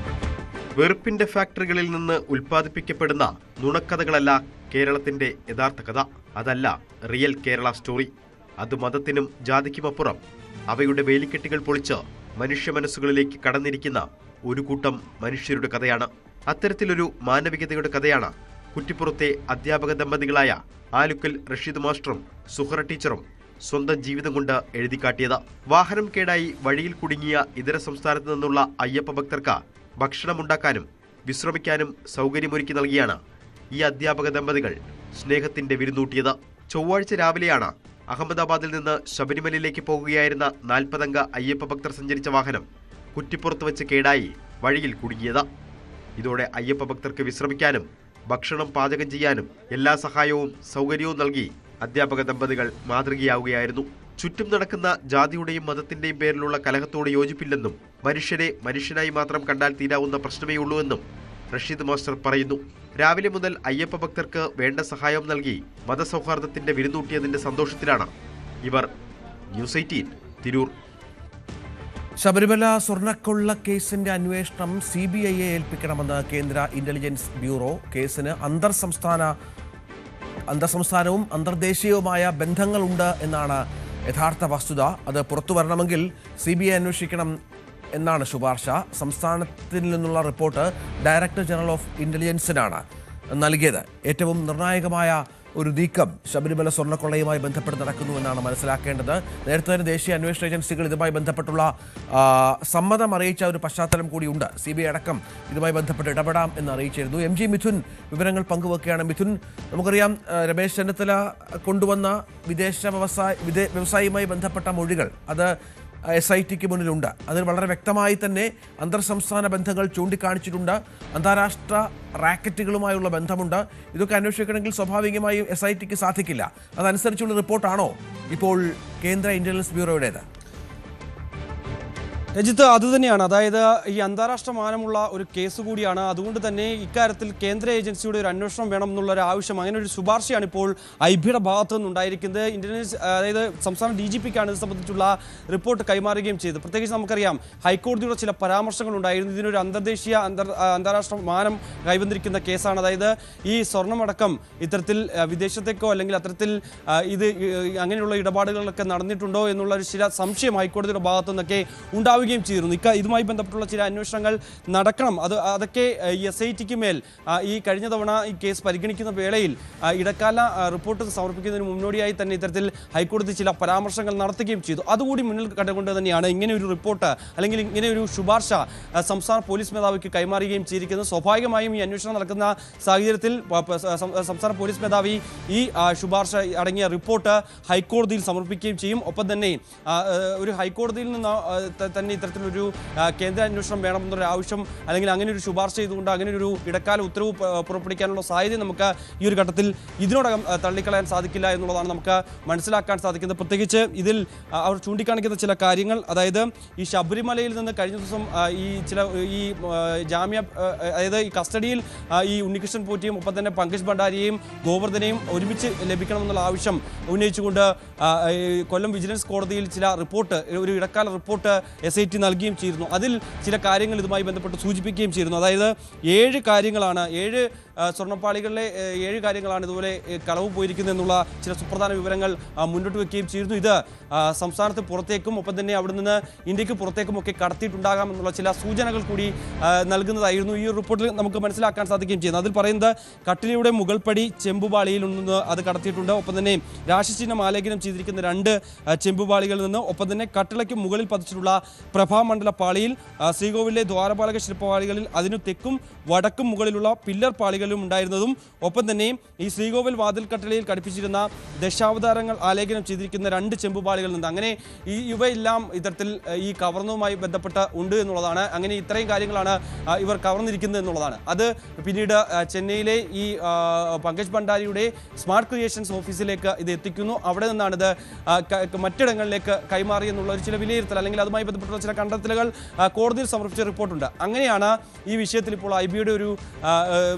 വെറുപ്പിന്റെ ഫാക്ടറികളിൽ നിന്ന് ഉൽപ്പാദിപ്പിക്കപ്പെടുന്ന നുണക്കഥകളല്ല കേരളത്തിന്റെ യഥാർത്ഥ കഥ. അതല്ല റിയൽ കേരള സ്റ്റോറി. അത് മതത്തിനും ജാതിക്കുമപ്പുറം അവയുടെ വേലിക്കെട്ടുകൾ പൊളിച്ച് മനുഷ്യ മനസ്സുകളിലേക്ക് കടന്നിരിക്കുന്ന ഒരു കൂട്ടം മനുഷ്യരുടെ കഥയാണ്. അത്തരത്തിലൊരു മാനവികതയുടെ കഥയാണ് കുറ്റിപ്പുറത്തെ അധ്യാപക ദമ്പതികളായ ആലുക്കൽ റഷീദ് മാസ്റ്ററും സുഹറ ടീച്ചറും സ്വന്തം ജീവിതം കൊണ്ട് എഴുതിക്കാട്ടിയത്. വാഹനം കേടായി വഴിയിൽ കുടുങ്ങിയ ഇതര സംസ്ഥാനത്തു നിന്നുള്ള അയ്യപ്പ ഭക്തർക്ക് ഭക്ഷണമുണ്ടാക്കാനും വിശ്രമിക്കാനും സൗകര്യമൊരുക്കി നൽകിയാണ് ഈ അധ്യാപക ദമ്പതികൾ സ്നേഹത്തിന്റെ വിരുന്നൂട്ടിയത്. ചൊവ്വാഴ്ച രാവിലെയാണ് അഹമ്മദാബാദിൽ നിന്ന് ശബരിമലയിലേക്ക് പോകുകയായിരുന്ന 40 അംഗ അയ്യപ്പ ഭക്തർ സഞ്ചരിച്ച വാഹനം കുറ്റിപ്പുറത്ത് വെച്ച് കേടായി വഴിയിൽ കുടുങ്ങിയത്. ഇതോടെ അയ്യപ്പ ഭക്തർക്ക് വിശ്രമിക്കാനും ഭക്ഷണം പാചകം ചെയ്യാനും എല്ലാ സഹായവും സൗകര്യവും നൽകി അധ്യാപക ദമ്പതികൾ മാതൃകയാവുകയായിരുന്നു. ചുറ്റും നടക്കുന്ന ജാതിയുടെയും മതത്തിന്റെയും പേരിലുള്ള കലഹത്തോട് യോജിപ്പില്ലെന്നും മനുഷ്യരെ മനുഷ്യനായി മാത്രം കണ്ടാൽ തീരാവുന്ന പ്രശ്നമേ ഉള്ളൂ എന്നും റഷീദ് മാസ്റ്റർ പറയുന്നു. രാവിലെ മുതൽ അയ്യപ്പ ഭക്തർക്ക് വേണ്ട സഹായം നൽകി മതസൗഹാർദ്ദത്തിന്റെ വിരുന്നൂട്ടിയതിന്റെ സന്തോഷത്തിലാണ് ഇവർ. ന്യൂസ് 18 തിരൂർ. ശബരിമല സ്വർണ്ണക്കൊള്ള കേസിന്റെ അന്വേഷണം CBIയെ ഏൽപ്പിക്കണമെന്ന് കേന്ദ്ര ഇന്റലിജൻസ് ബ്യൂറോ. കേസിന് അന്തർസംസ്ഥാനവും അന്തർദേശീയവുമായ ബന്ധങ്ങളുണ്ട് എന്നാണ് യഥാർത്ഥ വസ്തുത. അത് പുറത്തു വരണമെങ്കിൽ CBI അന്വേഷിക്കണം എന്നാണ് ശുപാർശ. സംസ്ഥാനത്തിൽ നിന്നുള്ള റിപ്പോർട്ട് ഡയറക്ടർ ജനറൽ ഓഫ് ഇന്റലിജൻസിനാണ് നൽകിയത്. ഏറ്റവും നിർണായകമായ ഒരു നീക്കം ശബരിമല സ്വർണ്ണക്കൊള്ളയുമായി ബന്ധപ്പെട്ട് നടക്കുന്നുവെന്നാണ് മനസ്സിലാക്കേണ്ടത്. നേരത്തെ തന്നെ ദേശീയ അന്വേഷണ ഏജൻസികൾ ഇതുമായി ബന്ധപ്പെട്ടുള്ള സമ്മതം അറിയിച്ച ഒരു പശ്ചാത്തലം കൂടിയുണ്ട്. CBI അടക്കം ഇതുമായി ബന്ധപ്പെട്ട് ഇടപെടാം എന്ന് അറിയിച്ചിരുന്നു. MG മിഥുൻ വിവരങ്ങൾ പങ്കുവെക്കുകയാണ്. മിഥുൻ, നമുക്കറിയാം രമേശ് ചെന്നിത്തല കൊണ്ടുവന്ന വിദേശ വ്യവസായിയുമായി ബന്ധപ്പെട്ട മൊഴികൾ അത് SITക്ക് മുന്നിലുണ്ട്. അതിൽ വളരെ വ്യക്തമായി തന്നെ അന്തർ സംസ്ഥാന ബന്ധങ്ങൾ ചൂണ്ടിക്കാണിച്ചിട്ടുണ്ട്. അന്താരാഷ്ട്ര റാക്കറ്റുകളുമായുള്ള ബന്ധമുണ്ട്. ഇതൊക്കെ അന്വേഷിക്കണമെങ്കിൽ സ്വാഭാവികമായും SITക്ക് സാധിക്കില്ല. അതനുസരിച്ചുള്ള റിപ്പോർട്ടാണോ ഇപ്പോൾ കേന്ദ്ര ഇന്റലിജൻസ് ബ്യൂറോയുടേത്? രജിത്ത്, അതുതന്നെയാണ്. അതായത് ഈ അന്താരാഷ്ട്ര മാനമുള്ള ഒരു കേസ് കൂടിയാണ്. അതുകൊണ്ട് തന്നെ ഇക്കാര്യത്തിൽ കേന്ദ്ര ഏജൻസിയുടെ ഒരു അന്വേഷണം വേണം എന്നുള്ളൊരു ആവശ്യം, അങ്ങനെ ഒരു ശുപാർശയാണ് ഇപ്പോൾ IBയുടെ ഭാഗത്തു നിന്നുണ്ടായിരിക്കുന്നത്. ഇന്റലിജൻസ് അതായത് സംസ്ഥാന DGPക്കാണ് ഇത് സംബന്ധിച്ചുള്ള റിപ്പോർട്ട് കൈമാറുകയും ചെയ്തത്. പ്രത്യേകിച്ച് നമുക്കറിയാം ഹൈക്കോടതിയുടെ ചില പരാമർശങ്ങളുണ്ടായിരുന്നു. ഇതിനൊരു അന്താരാഷ്ട്ര മാനം കൈവന്നിരിക്കുന്ന കേസാണ്. അതായത് ഈ സ്വർണ്ണമടക്കം ഇത്തരത്തിൽ വിദേശത്തേക്കോ അല്ലെങ്കിൽ അത്തരത്തിൽ ഇത് അങ്ങനെയുള്ള ഇടപാടുകളൊക്കെ നടന്നിട്ടുണ്ടോ എന്നുള്ള ഒരു ചില സംശയം ഹൈക്കോടതിയുടെ ഭാഗത്തു നിന്നൊക്കെ ഉണ്ടാവുകയും ചെയ്തിരുന്നു. ഇതുമായി ബന്ധപ്പെട്ടുള്ള ചില അന്വേഷണങ്ങൾ നടക്കണം. അതൊക്കെ SITക്ക് മേൽ ഈ കഴിഞ്ഞ തവണ ഈ കേസ് പരിഗണിക്കുന്ന വേളയിൽ ഇടക്കാല റിപ്പോർട്ട് സമർപ്പിക്കുന്നതിന് മുന്നോടിയായി തന്നെ ഇത്തരത്തിൽ ഹൈക്കോടതി ചില പരാമർശങ്ങൾ നടത്തുകയും ചെയ്തു. അതുകൂടി മുന്നിൽ കണ്ടുകൊണ്ട് തന്നെയാണ് ഇങ്ങനെ ഒരു റിപ്പോർട്ട് അല്ലെങ്കിൽ ഇങ്ങനെ ഒരു ശുപാർശ സംസ്ഥാന പോലീസ് മേധാവിക്ക് കൈമാറുകയും ചെയ്തിരിക്കുന്നത്. സ്വാഭാവികമായും ഈ അന്വേഷണം നടക്കുന്ന സാഹചര്യത്തിൽ സംസ്ഥാന പോലീസ് മേധാവി ഈ ശുപാർശ അടങ്ങിയ റിപ്പോർട്ട് ഹൈക്കോടതിയിൽ സമർപ്പിക്കുകയും ചെയ്യും. ഒപ്പം തന്നെ ഒരു ഹൈക്കോടതിയിൽ നിന്ന് തന്നെ ഇത്തരത്തിലൊരു കേന്ദ്ര അന്വേഷണം വേണമെന്നൊരു ആവശ്യം അല്ലെങ്കിൽ അങ്ങനെ ഒരു ശുപാർശ ചെയ്തുകൊണ്ട് അങ്ങനെ ഒരു ഇടക്കാല ഉത്തരവ് പുറപ്പെടുവിക്കാനുള്ള സാധ്യത നമുക്ക് ഈ ഒരു ഘട്ടത്തിൽ ഇതിനോടകം തള്ളിക്കളയാൻ സാധിക്കില്ല എന്നുള്ളതാണ് നമുക്ക് മനസ്സിലാക്കാൻ സാധിക്കുന്നത്. പ്രത്യേകിച്ച് ഇതിൽ അവർ ചൂണ്ടിക്കാണിക്കുന്ന ചില കാര്യങ്ങൾ, അതായത് ഈ ശബരിമലയിൽ നിന്ന് കഴിഞ്ഞ ദിവസം ഈ ജാമ്യ അതായത് ഈ കസ്റ്റഡിയിൽ ഈ ഉണ്ണികൃഷ്ണൻ പോറ്റിയും ഒപ്പം തന്നെ പങ്കജ് ഭണ്ഡാരിയെയും ഗോവർദ്ധനെയും ഒരുമിച്ച് ലഭിക്കണമെന്നുള്ള ആവശ്യം ഉന്നയിച്ചുകൊണ്ട് കൊല്ലം വിജിലൻസ് കോടതിയിൽ ചില റിപ്പോർട്ട്, ഒരു ഇടക്കാല റിപ്പോർട്ട് SIT നൽകുകയും ചെയ്തിരുന്നു. അതിൽ ചില കാര്യങ്ങൾ ഇതുമായി ബന്ധപ്പെട്ട് സൂചിപ്പിക്കുകയും ചെയ്തിരുന്നു. അതായത് 7 കാര്യങ്ങളാണ്, 7 സ്വർണ്ണപ്പാളികളിലെ 7 കാര്യങ്ങളാണ് ഇതുപോലെ കളവ് പോയിരിക്കുന്നത് എന്നുള്ള ചില സുപ്രധാന വിവരങ്ങൾ മുന്നോട്ട് വയ്ക്കുകയും ചെയ്തിരുന്നു. ഇത് സംസ്ഥാനത്ത് പുറത്തേക്കും ഒപ്പം തന്നെ അവിടെ നിന്ന് ഇന്ത്യക്ക് പുറത്തേക്കും ഒക്കെ കടത്തിയിട്ടുണ്ടാകാം എന്നുള്ള ചില സൂചനകൾ കൂടി നൽകുന്നതായിരുന്നു ഈ റിപ്പോർട്ടിൽ നമുക്ക് മനസ്സിലാക്കാൻ സാധിക്കുകയും ചെയ്യുന്നത്. അതിൽ പറയുന്നത് കട്ടിലയുടെ മുകൾപ്പടി ചെമ്പുപാളിയിൽ നിന്ന് അത് കടത്തിയിട്ടുണ്ട്. ഒപ്പം തന്നെ രാശിചിഹ്നം ആലേഖനം ചെയ്തിരിക്കുന്ന 2 ചെമ്പുപാളികളിൽ നിന്ന് ഒപ്പം തന്നെ കട്ടിളയ്ക്ക് മുകളിൽ പതിച്ചിട്ടുള്ള പ്രഭാമണ്ഡല പാളിയിൽ ശ്രീകോവിലെ ദ്വാരപാലക ശില്പപാളികളിൽ അതിനു തെക്കും വടക്കും മുകളിലുള്ള പില്ലർ പാളികളിലും ഉണ്ടായിരുന്നതും ഒപ്പം തന്നെ ഈ ശ്രീകോവിൽ വാതിൽ കട്ടിലയിൽ ഘടിപ്പിച്ചിരുന്ന ദശാവതാരങ്ങൾ ആലേഖനം ചെയ്തിരിക്കുന്ന 2 ചെമ്പുപാളികളിൽ നിന്ന് അങ്ങനെ ഇവയെല്ലാം ഇത്തരത്തിൽ ഈ കവർന്നതുമായി ബന്ധപ്പെട്ട് ഉണ്ട് എന്നുള്ളതാണ്. അങ്ങനെ ഇത്രയും കാര്യങ്ങളാണ് ഇവർ കവർന്നിരിക്കുന്നത് എന്നുള്ളതാണ്. അത് പിന്നീട് ചെന്നൈയിലെ ഈ പങ്കജ് ഭണ്ഡാരിയുടെ സ്മാർട്ട് ക്രിയേഷൻസ് ഓഫീസിലേക്ക് ഇത് എത്തിക്കുന്നു. അവിടെ നിന്നാണ് ഇത് മറ്റിടങ്ങളിലേക്ക് കൈമാറി എന്നുള്ള ഒരു ചില വിലയിരുത്തൽ അല്ലെങ്കിൽ അതുമായി ബന്ധപ്പെട്ടുള്ള ചില കണ്ടെത്തലുകൾ കോടതിയിൽ സമർപ്പിച്ച റിപ്പോർട്ടുണ്ട്. അങ്ങനെയാണ് ഈ വിഷയത്തിൽ ഇപ്പോൾ IBയുടെ ഒരു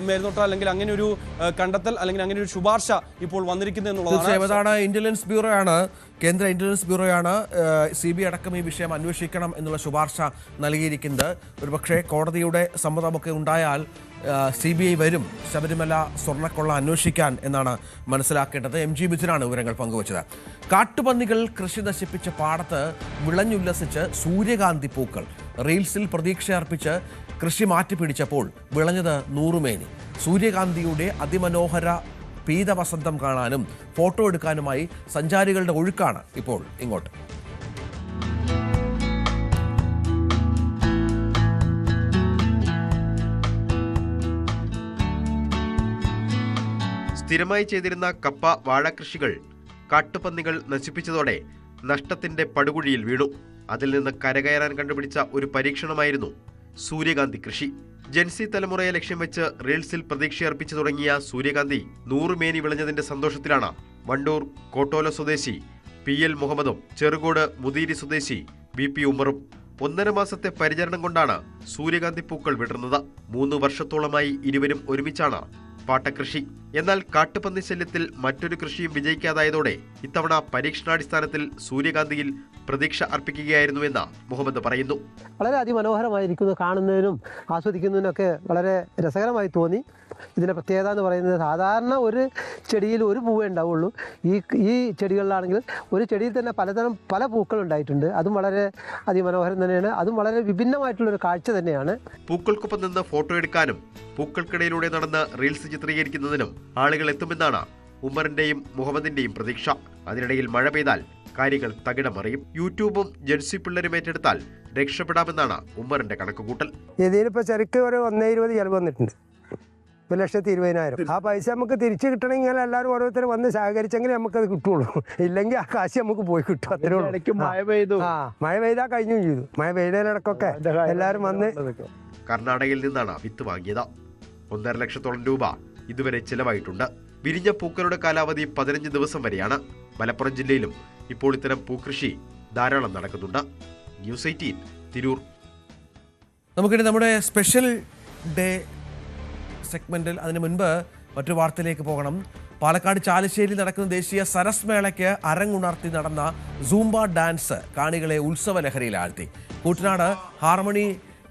മേൽനോട്ടം അല്ലെങ്കിൽ അങ്ങനെ ഒരു കണ്ടെത്തൽ അല്ലെങ്കിൽ അങ്ങനെ ഒരു ശുപാർശ ഇപ്പോൾ വന്നിരിക്കുന്നത് എന്നുള്ളതാണ്. ഇന്റലിജൻസ് ബ്യൂറോയാണ്, കേന്ദ്ര ഇന്റലിജൻസ് ബ്യൂറോയാണ് CBI അടക്കം ഈ വിഷയം അന്വേഷിക്കണം എന്നുള്ള ശുപാർശ നൽകിയിരിക്കുന്നത്. ഒരുപക്ഷെ കോടതിയുടെ സമ്മതമൊക്കെ ഉണ്ടായാൽ CBI വരും ശബരിമല സ്വർണ്ണക്കൊള്ള അന്വേഷിക്കാൻ എന്നാണ് മനസ്സിലാക്കേണ്ടത്. MG മിഥുനാണ് വിവരങ്ങൾ പങ്കുവച്ചത്. കാട്ടുപന്നികൾ കൃഷി നശിപ്പിച്ച പാടത്ത് വിളഞ്ഞുല്ലസിച്ച് സൂര്യകാന്തി പൂക്കൾ. റീൽസിൽ പ്രതീക്ഷയർപ്പിച്ച് കൃഷി മാറ്റിപ്പിടിച്ചപ്പോൾ വിളഞ്ഞത് നൂറുമേനി. സൂര്യകാന്തിയുടെ അതിമനോഹര പീതവസന്തം കാണാനും ഫോട്ടോ എടുക്കാനുമായി സഞ്ചാരികളുടെ ഒഴുക്കാണ് ഇപ്പോൾ ഇങ്ങോട്ട്. സ്ഥിരമായി ചെയ്തിരുന്ന കപ്പ വാഴ കൃഷികൾ കാട്ടുപന്നികൾ നശിപ്പിച്ചതോടെ നഷ്ടത്തിന്റെ പടുകുഴിയിൽ വീണു. അതിൽ നിന്ന് കരകയറാൻ കണ്ടുപിടിച്ച ഒരു പരീക്ഷണമായിരുന്നു സൂര്യകാന്തി കൃഷി. ജെൻസി തലമുറയെ ലക്ഷ്യം വെച്ച് റീൽസിൽ പ്രതീക്ഷയർപ്പിച്ചു തുടങ്ങിയ സൂര്യകാന്തി 100 മേനി വിളഞ്ഞതിന്റെ സന്തോഷത്തിലാണ് വണ്ടൂർ കോട്ടോല സ്വദേശി PL മുഹമ്മദും ചെറുകോട് മുദീരി സ്വദേശി BP ഉമറും. 1.5 മാസത്തെ പരിചരണം കൊണ്ടാണ് സൂര്യകാന്തി പൂക്കൾ വിടർന്നത്. 3 വർഷത്തോളമായി ഇരുവരും ഒരുമിച്ചാണ് പാട്ടകൃഷി. എന്നാൽ കാട്ടുപന്നി ശല്യത്തിൽ മറ്റൊരു കൃഷിയും വിജയിക്കാതായതോടെ ഇത്തവണ പരീക്ഷണാടിസ്ഥാനത്തിൽ സൂര്യകാന്തിയിൽ പ്രതീക്ഷ അർപ്പിക്കുകയായിരുന്നുവെന്ന് മുഹമ്മദ് പറയുന്നു. വളരെ അതിമനോഹരമായിരിക്കുന്നു, കാണുന്നതിനും ആസ്വദിക്കുന്നതിനൊക്കെ വളരെ രസകരമായി തോന്നി. ഇതിൻ്റെ പ്രത്യേകത എന്ന് പറയുന്നത് സാധാരണ ഒരു ചെടിയിൽ ഒരു പൂവേ ഉണ്ടാവുള്ളൂ. ഈ ചെടികളിലാണെങ്കിൽ ഒരു ചെടിയിൽ തന്നെ പല പൂക്കൾ ഉണ്ടായിട്ടുണ്ട്. അതും വളരെ അതിമനോഹരം തന്നെയാണ്. അതും വളരെ വിഭിന്നമായിട്ടുള്ളൊരു കാഴ്ച തന്നെയാണ്. പൂക്കൾക്കൊപ്പം നിന്ന് ഫോട്ടോ എടുക്കാനും പൂക്കൾക്കിടയിലൂടെ നടന്ന് റീൽസ് ചിത്രീകരിക്കുന്നതിനും ആളുകൾ എത്തുമെന്നാണ് ഉമ്മറിന്റെയും മുഹമ്മദിന്റെയും പ്രതീക്ഷ. അതിനിടയിൽ മഴ പെയ്താൽ കാര്യങ്ങൾ തകിടമറിയും. യൂട്യൂബും ജെൻസി പിള്ളേരും ഏറ്റെടുത്താൽ രക്ഷപ്പെടാമെന്നാണ് ഉമ്മറിന്റെ കണക്കുകൂട്ടൽ. ഇതിനിപ്പോൾ ശരിക്കും ഒരു 1.20 ചിലവ് വന്നിട്ടുണ്ട്. 1,20,000. ആ പൈസ നമുക്ക് തിരിച്ചു കിട്ടണമെങ്കിൽ എല്ലാവരും ഓരോരുത്തർ വന്ന് സഹകരിച്ചെങ്കിൽ നമുക്കത് കിട്ടുള്ളൂ. ഇല്ലെങ്കിൽ ആ കാശ് നമുക്ക് പോയി കിട്ടും. അത്രേ ഉള്ളൂ. മഴ പെയ്താൽ കഴിഞ്ഞും ചെയ്തു. മഴ പെയ്തതിനിടക്കൊക്കെ എല്ലാവരും വന്ന്. കർണാടകയിൽ നിന്നാണ് വിത്ത് വാങ്ങിയത്. 1.5 ലക്ഷത്തോളം രൂപ ഇതുവരെ ചിലവായിട്ടുണ്ട്. വിരിഞ്ഞ പൂക്കളുടെ കാലാവധി 15 ദിവസം വരെയാണ്. മലപ്പുറം ജില്ലയിലും ഇപ്പോൾ ഇത്തരം പൂക്കൃഷി ധാരാളം നടക്കുന്നുണ്ട്. ന്യൂസ് 18 തിരൂർ. നമുക്കിനി നമ്മുടെ സ്പെഷ്യൽ ഡേ സെഗ്മെന്റിൽ അതിനു മുൻപ് മറ്റു വാർത്തയിലേക്ക് പോകണം. പാലക്കാട് ചാലിശ്ശേരിയിൽ നടക്കുന്ന ദേശീയ സരസ് മേളയ്ക്ക് അരങ്ങുണർത്തി നടന്ന സൂംബ ഡാൻസ് കാണികളെ ഉത്സവ ലഹരിയിലാഴ്ത്തി. കൂട്ടനാട് ഹാർമണി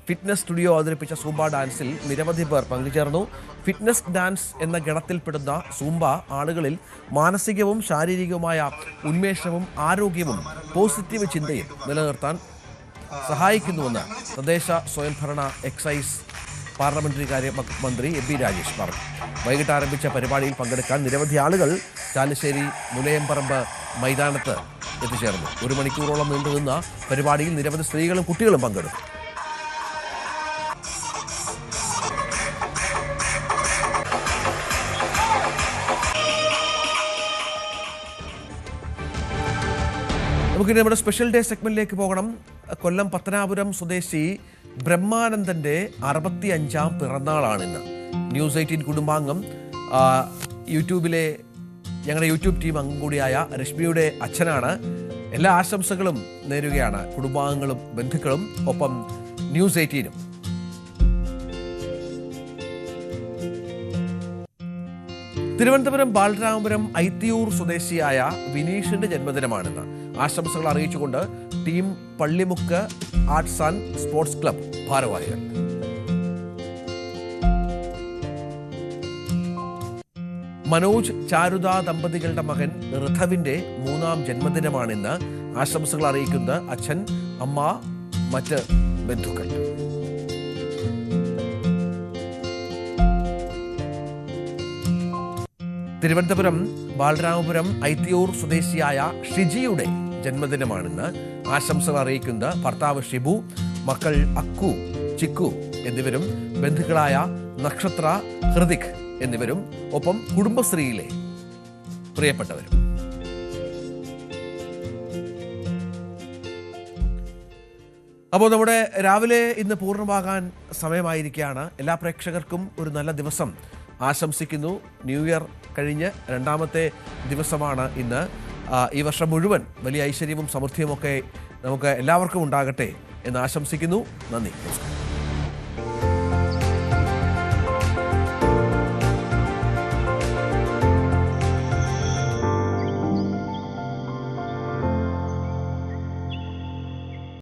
ഫിറ്റ്നസ് സ്റ്റുഡിയോ അവതരിപ്പിച്ച സൂംബ ഡാൻസിൽ നിരവധി പേർ പങ്കുചേർന്നു. ഫിറ്റ്നസ് ഡാൻസ് എന്ന ഗണത്തിൽപ്പെടുന്ന സൂംബ ആളുകളിൽ മാനസികവും ശാരീരികവുമായ ഉന്മേഷവും ആരോഗ്യവും പോസിറ്റീവ് ചിന്തയും നിലനിർത്താൻ സഹായിക്കുന്നുവെന്ന് തദ്ദേശ സ്വയംഭരണ എക്സൈസ് പാർലമെന്ററി കാര്യ മന്ത്രി MP രാജേഷ് പറഞ്ഞു. വൈകിട്ട് ആരംഭിച്ച പരിപാടിയിൽ പങ്കെടുക്കാൻ നിരവധി ആളുകൾ ചാലിശ്ശേരി മുലയമ്പറമ്പ് മൈതാനത്ത് എത്തിച്ചേർന്നു. 1 മണിക്കൂറോളം നീണ്ടുനിന്ന പരിപാടിയിൽ നിരവധി സ്ത്രീകളും കുട്ടികളും പങ്കെടുത്തു. നമുക്കിനി നമ്മുടെ സ്പെഷ്യൽ ഡേ സെഗ്മെന്റിലേക്ക് പോകണം. കൊല്ലം പത്തനാപുരം സ്വദേശി ബ്രഹ്മാനന്ദന്റെ 65ാം പിറന്നാളാണിന്ന്. ന്യൂസ് 18 കുടുംബാംഗം യൂട്യൂബിലെ ഞങ്ങളുടെ യൂട്യൂബ് ടീം അംഗം കൂടിയായ രശ്മിയുടെ അച്ഛനാണ്. എല്ലാ ആശംസകളും നേരുകയാണ് കുടുംബാംഗങ്ങളും ബന്ധുക്കളും ഒപ്പം ന്യൂസ് 18നും. തിരുവനന്തപുരം ബാലരാമപുരം ഐത്തിയൂർ സ്വദേശിയായ വിനീഷിന്റെ ജന്മദിനമാണിന്ന്. ആശംസകൾ അറിയിച്ചുകൊണ്ട് team Pallimukku arts and sports club ഭാരവാഹികൾ. മനോജ് ചാരുദ ദമ്പതികളുടെ മകൻ ഋഥവിന്റെ 3ാം ജന്മദിനമാണിന്ന്. ആശംസകൾ അറിയിക്കുന്നത് അച്ഛൻ, അമ്മ, മറ്റ് ബന്ധുക്കൾ. തിരുവനന്തപുരം ബാലരാമപുരം ഐത്തിയൂർ സ്വദേശിയായ ഷിജിയുടെ ജന്മദിനമാണിന്ന്. ആശംസകൾ അറിയിക്കുന്നത് ഭർത്താവ് ഷിബു, മക്കൾ അക്കു, ചിക്കു എന്നിവരും ബന്ധുക്കളായ നക്ഷത്ര, ഹൃതിക് എന്നിവരും ഒപ്പം കുടുംബശ്രീയിലെ പ്രിയപ്പെട്ടവരും. അപ്പോൾ നമ്മുടെ രാവിലെ ഇന്ന് പൂർണ്ണമാകാൻ സമയമായിരിക്കുകയാണ്. എല്ലാ പ്രേക്ഷകർക്കും ഒരു നല്ല ദിവസം ആശംസിക്കുന്നു. ന്യൂ ഇയർ കഴിഞ്ഞ് 2ാമത്തെ ദിവസമാണ് ഇന്ന്. ഈ വർഷം മുഴുവൻ വലിയ ഐശ്വര്യവും സമൃദ്ധിയുമൊക്കെ നമുക്ക് എല്ലാവർക്കും ഉണ്ടാകട്ടെ എന്ന് ആശംസിക്കുന്നു. നന്ദി, നമസ്കാരം.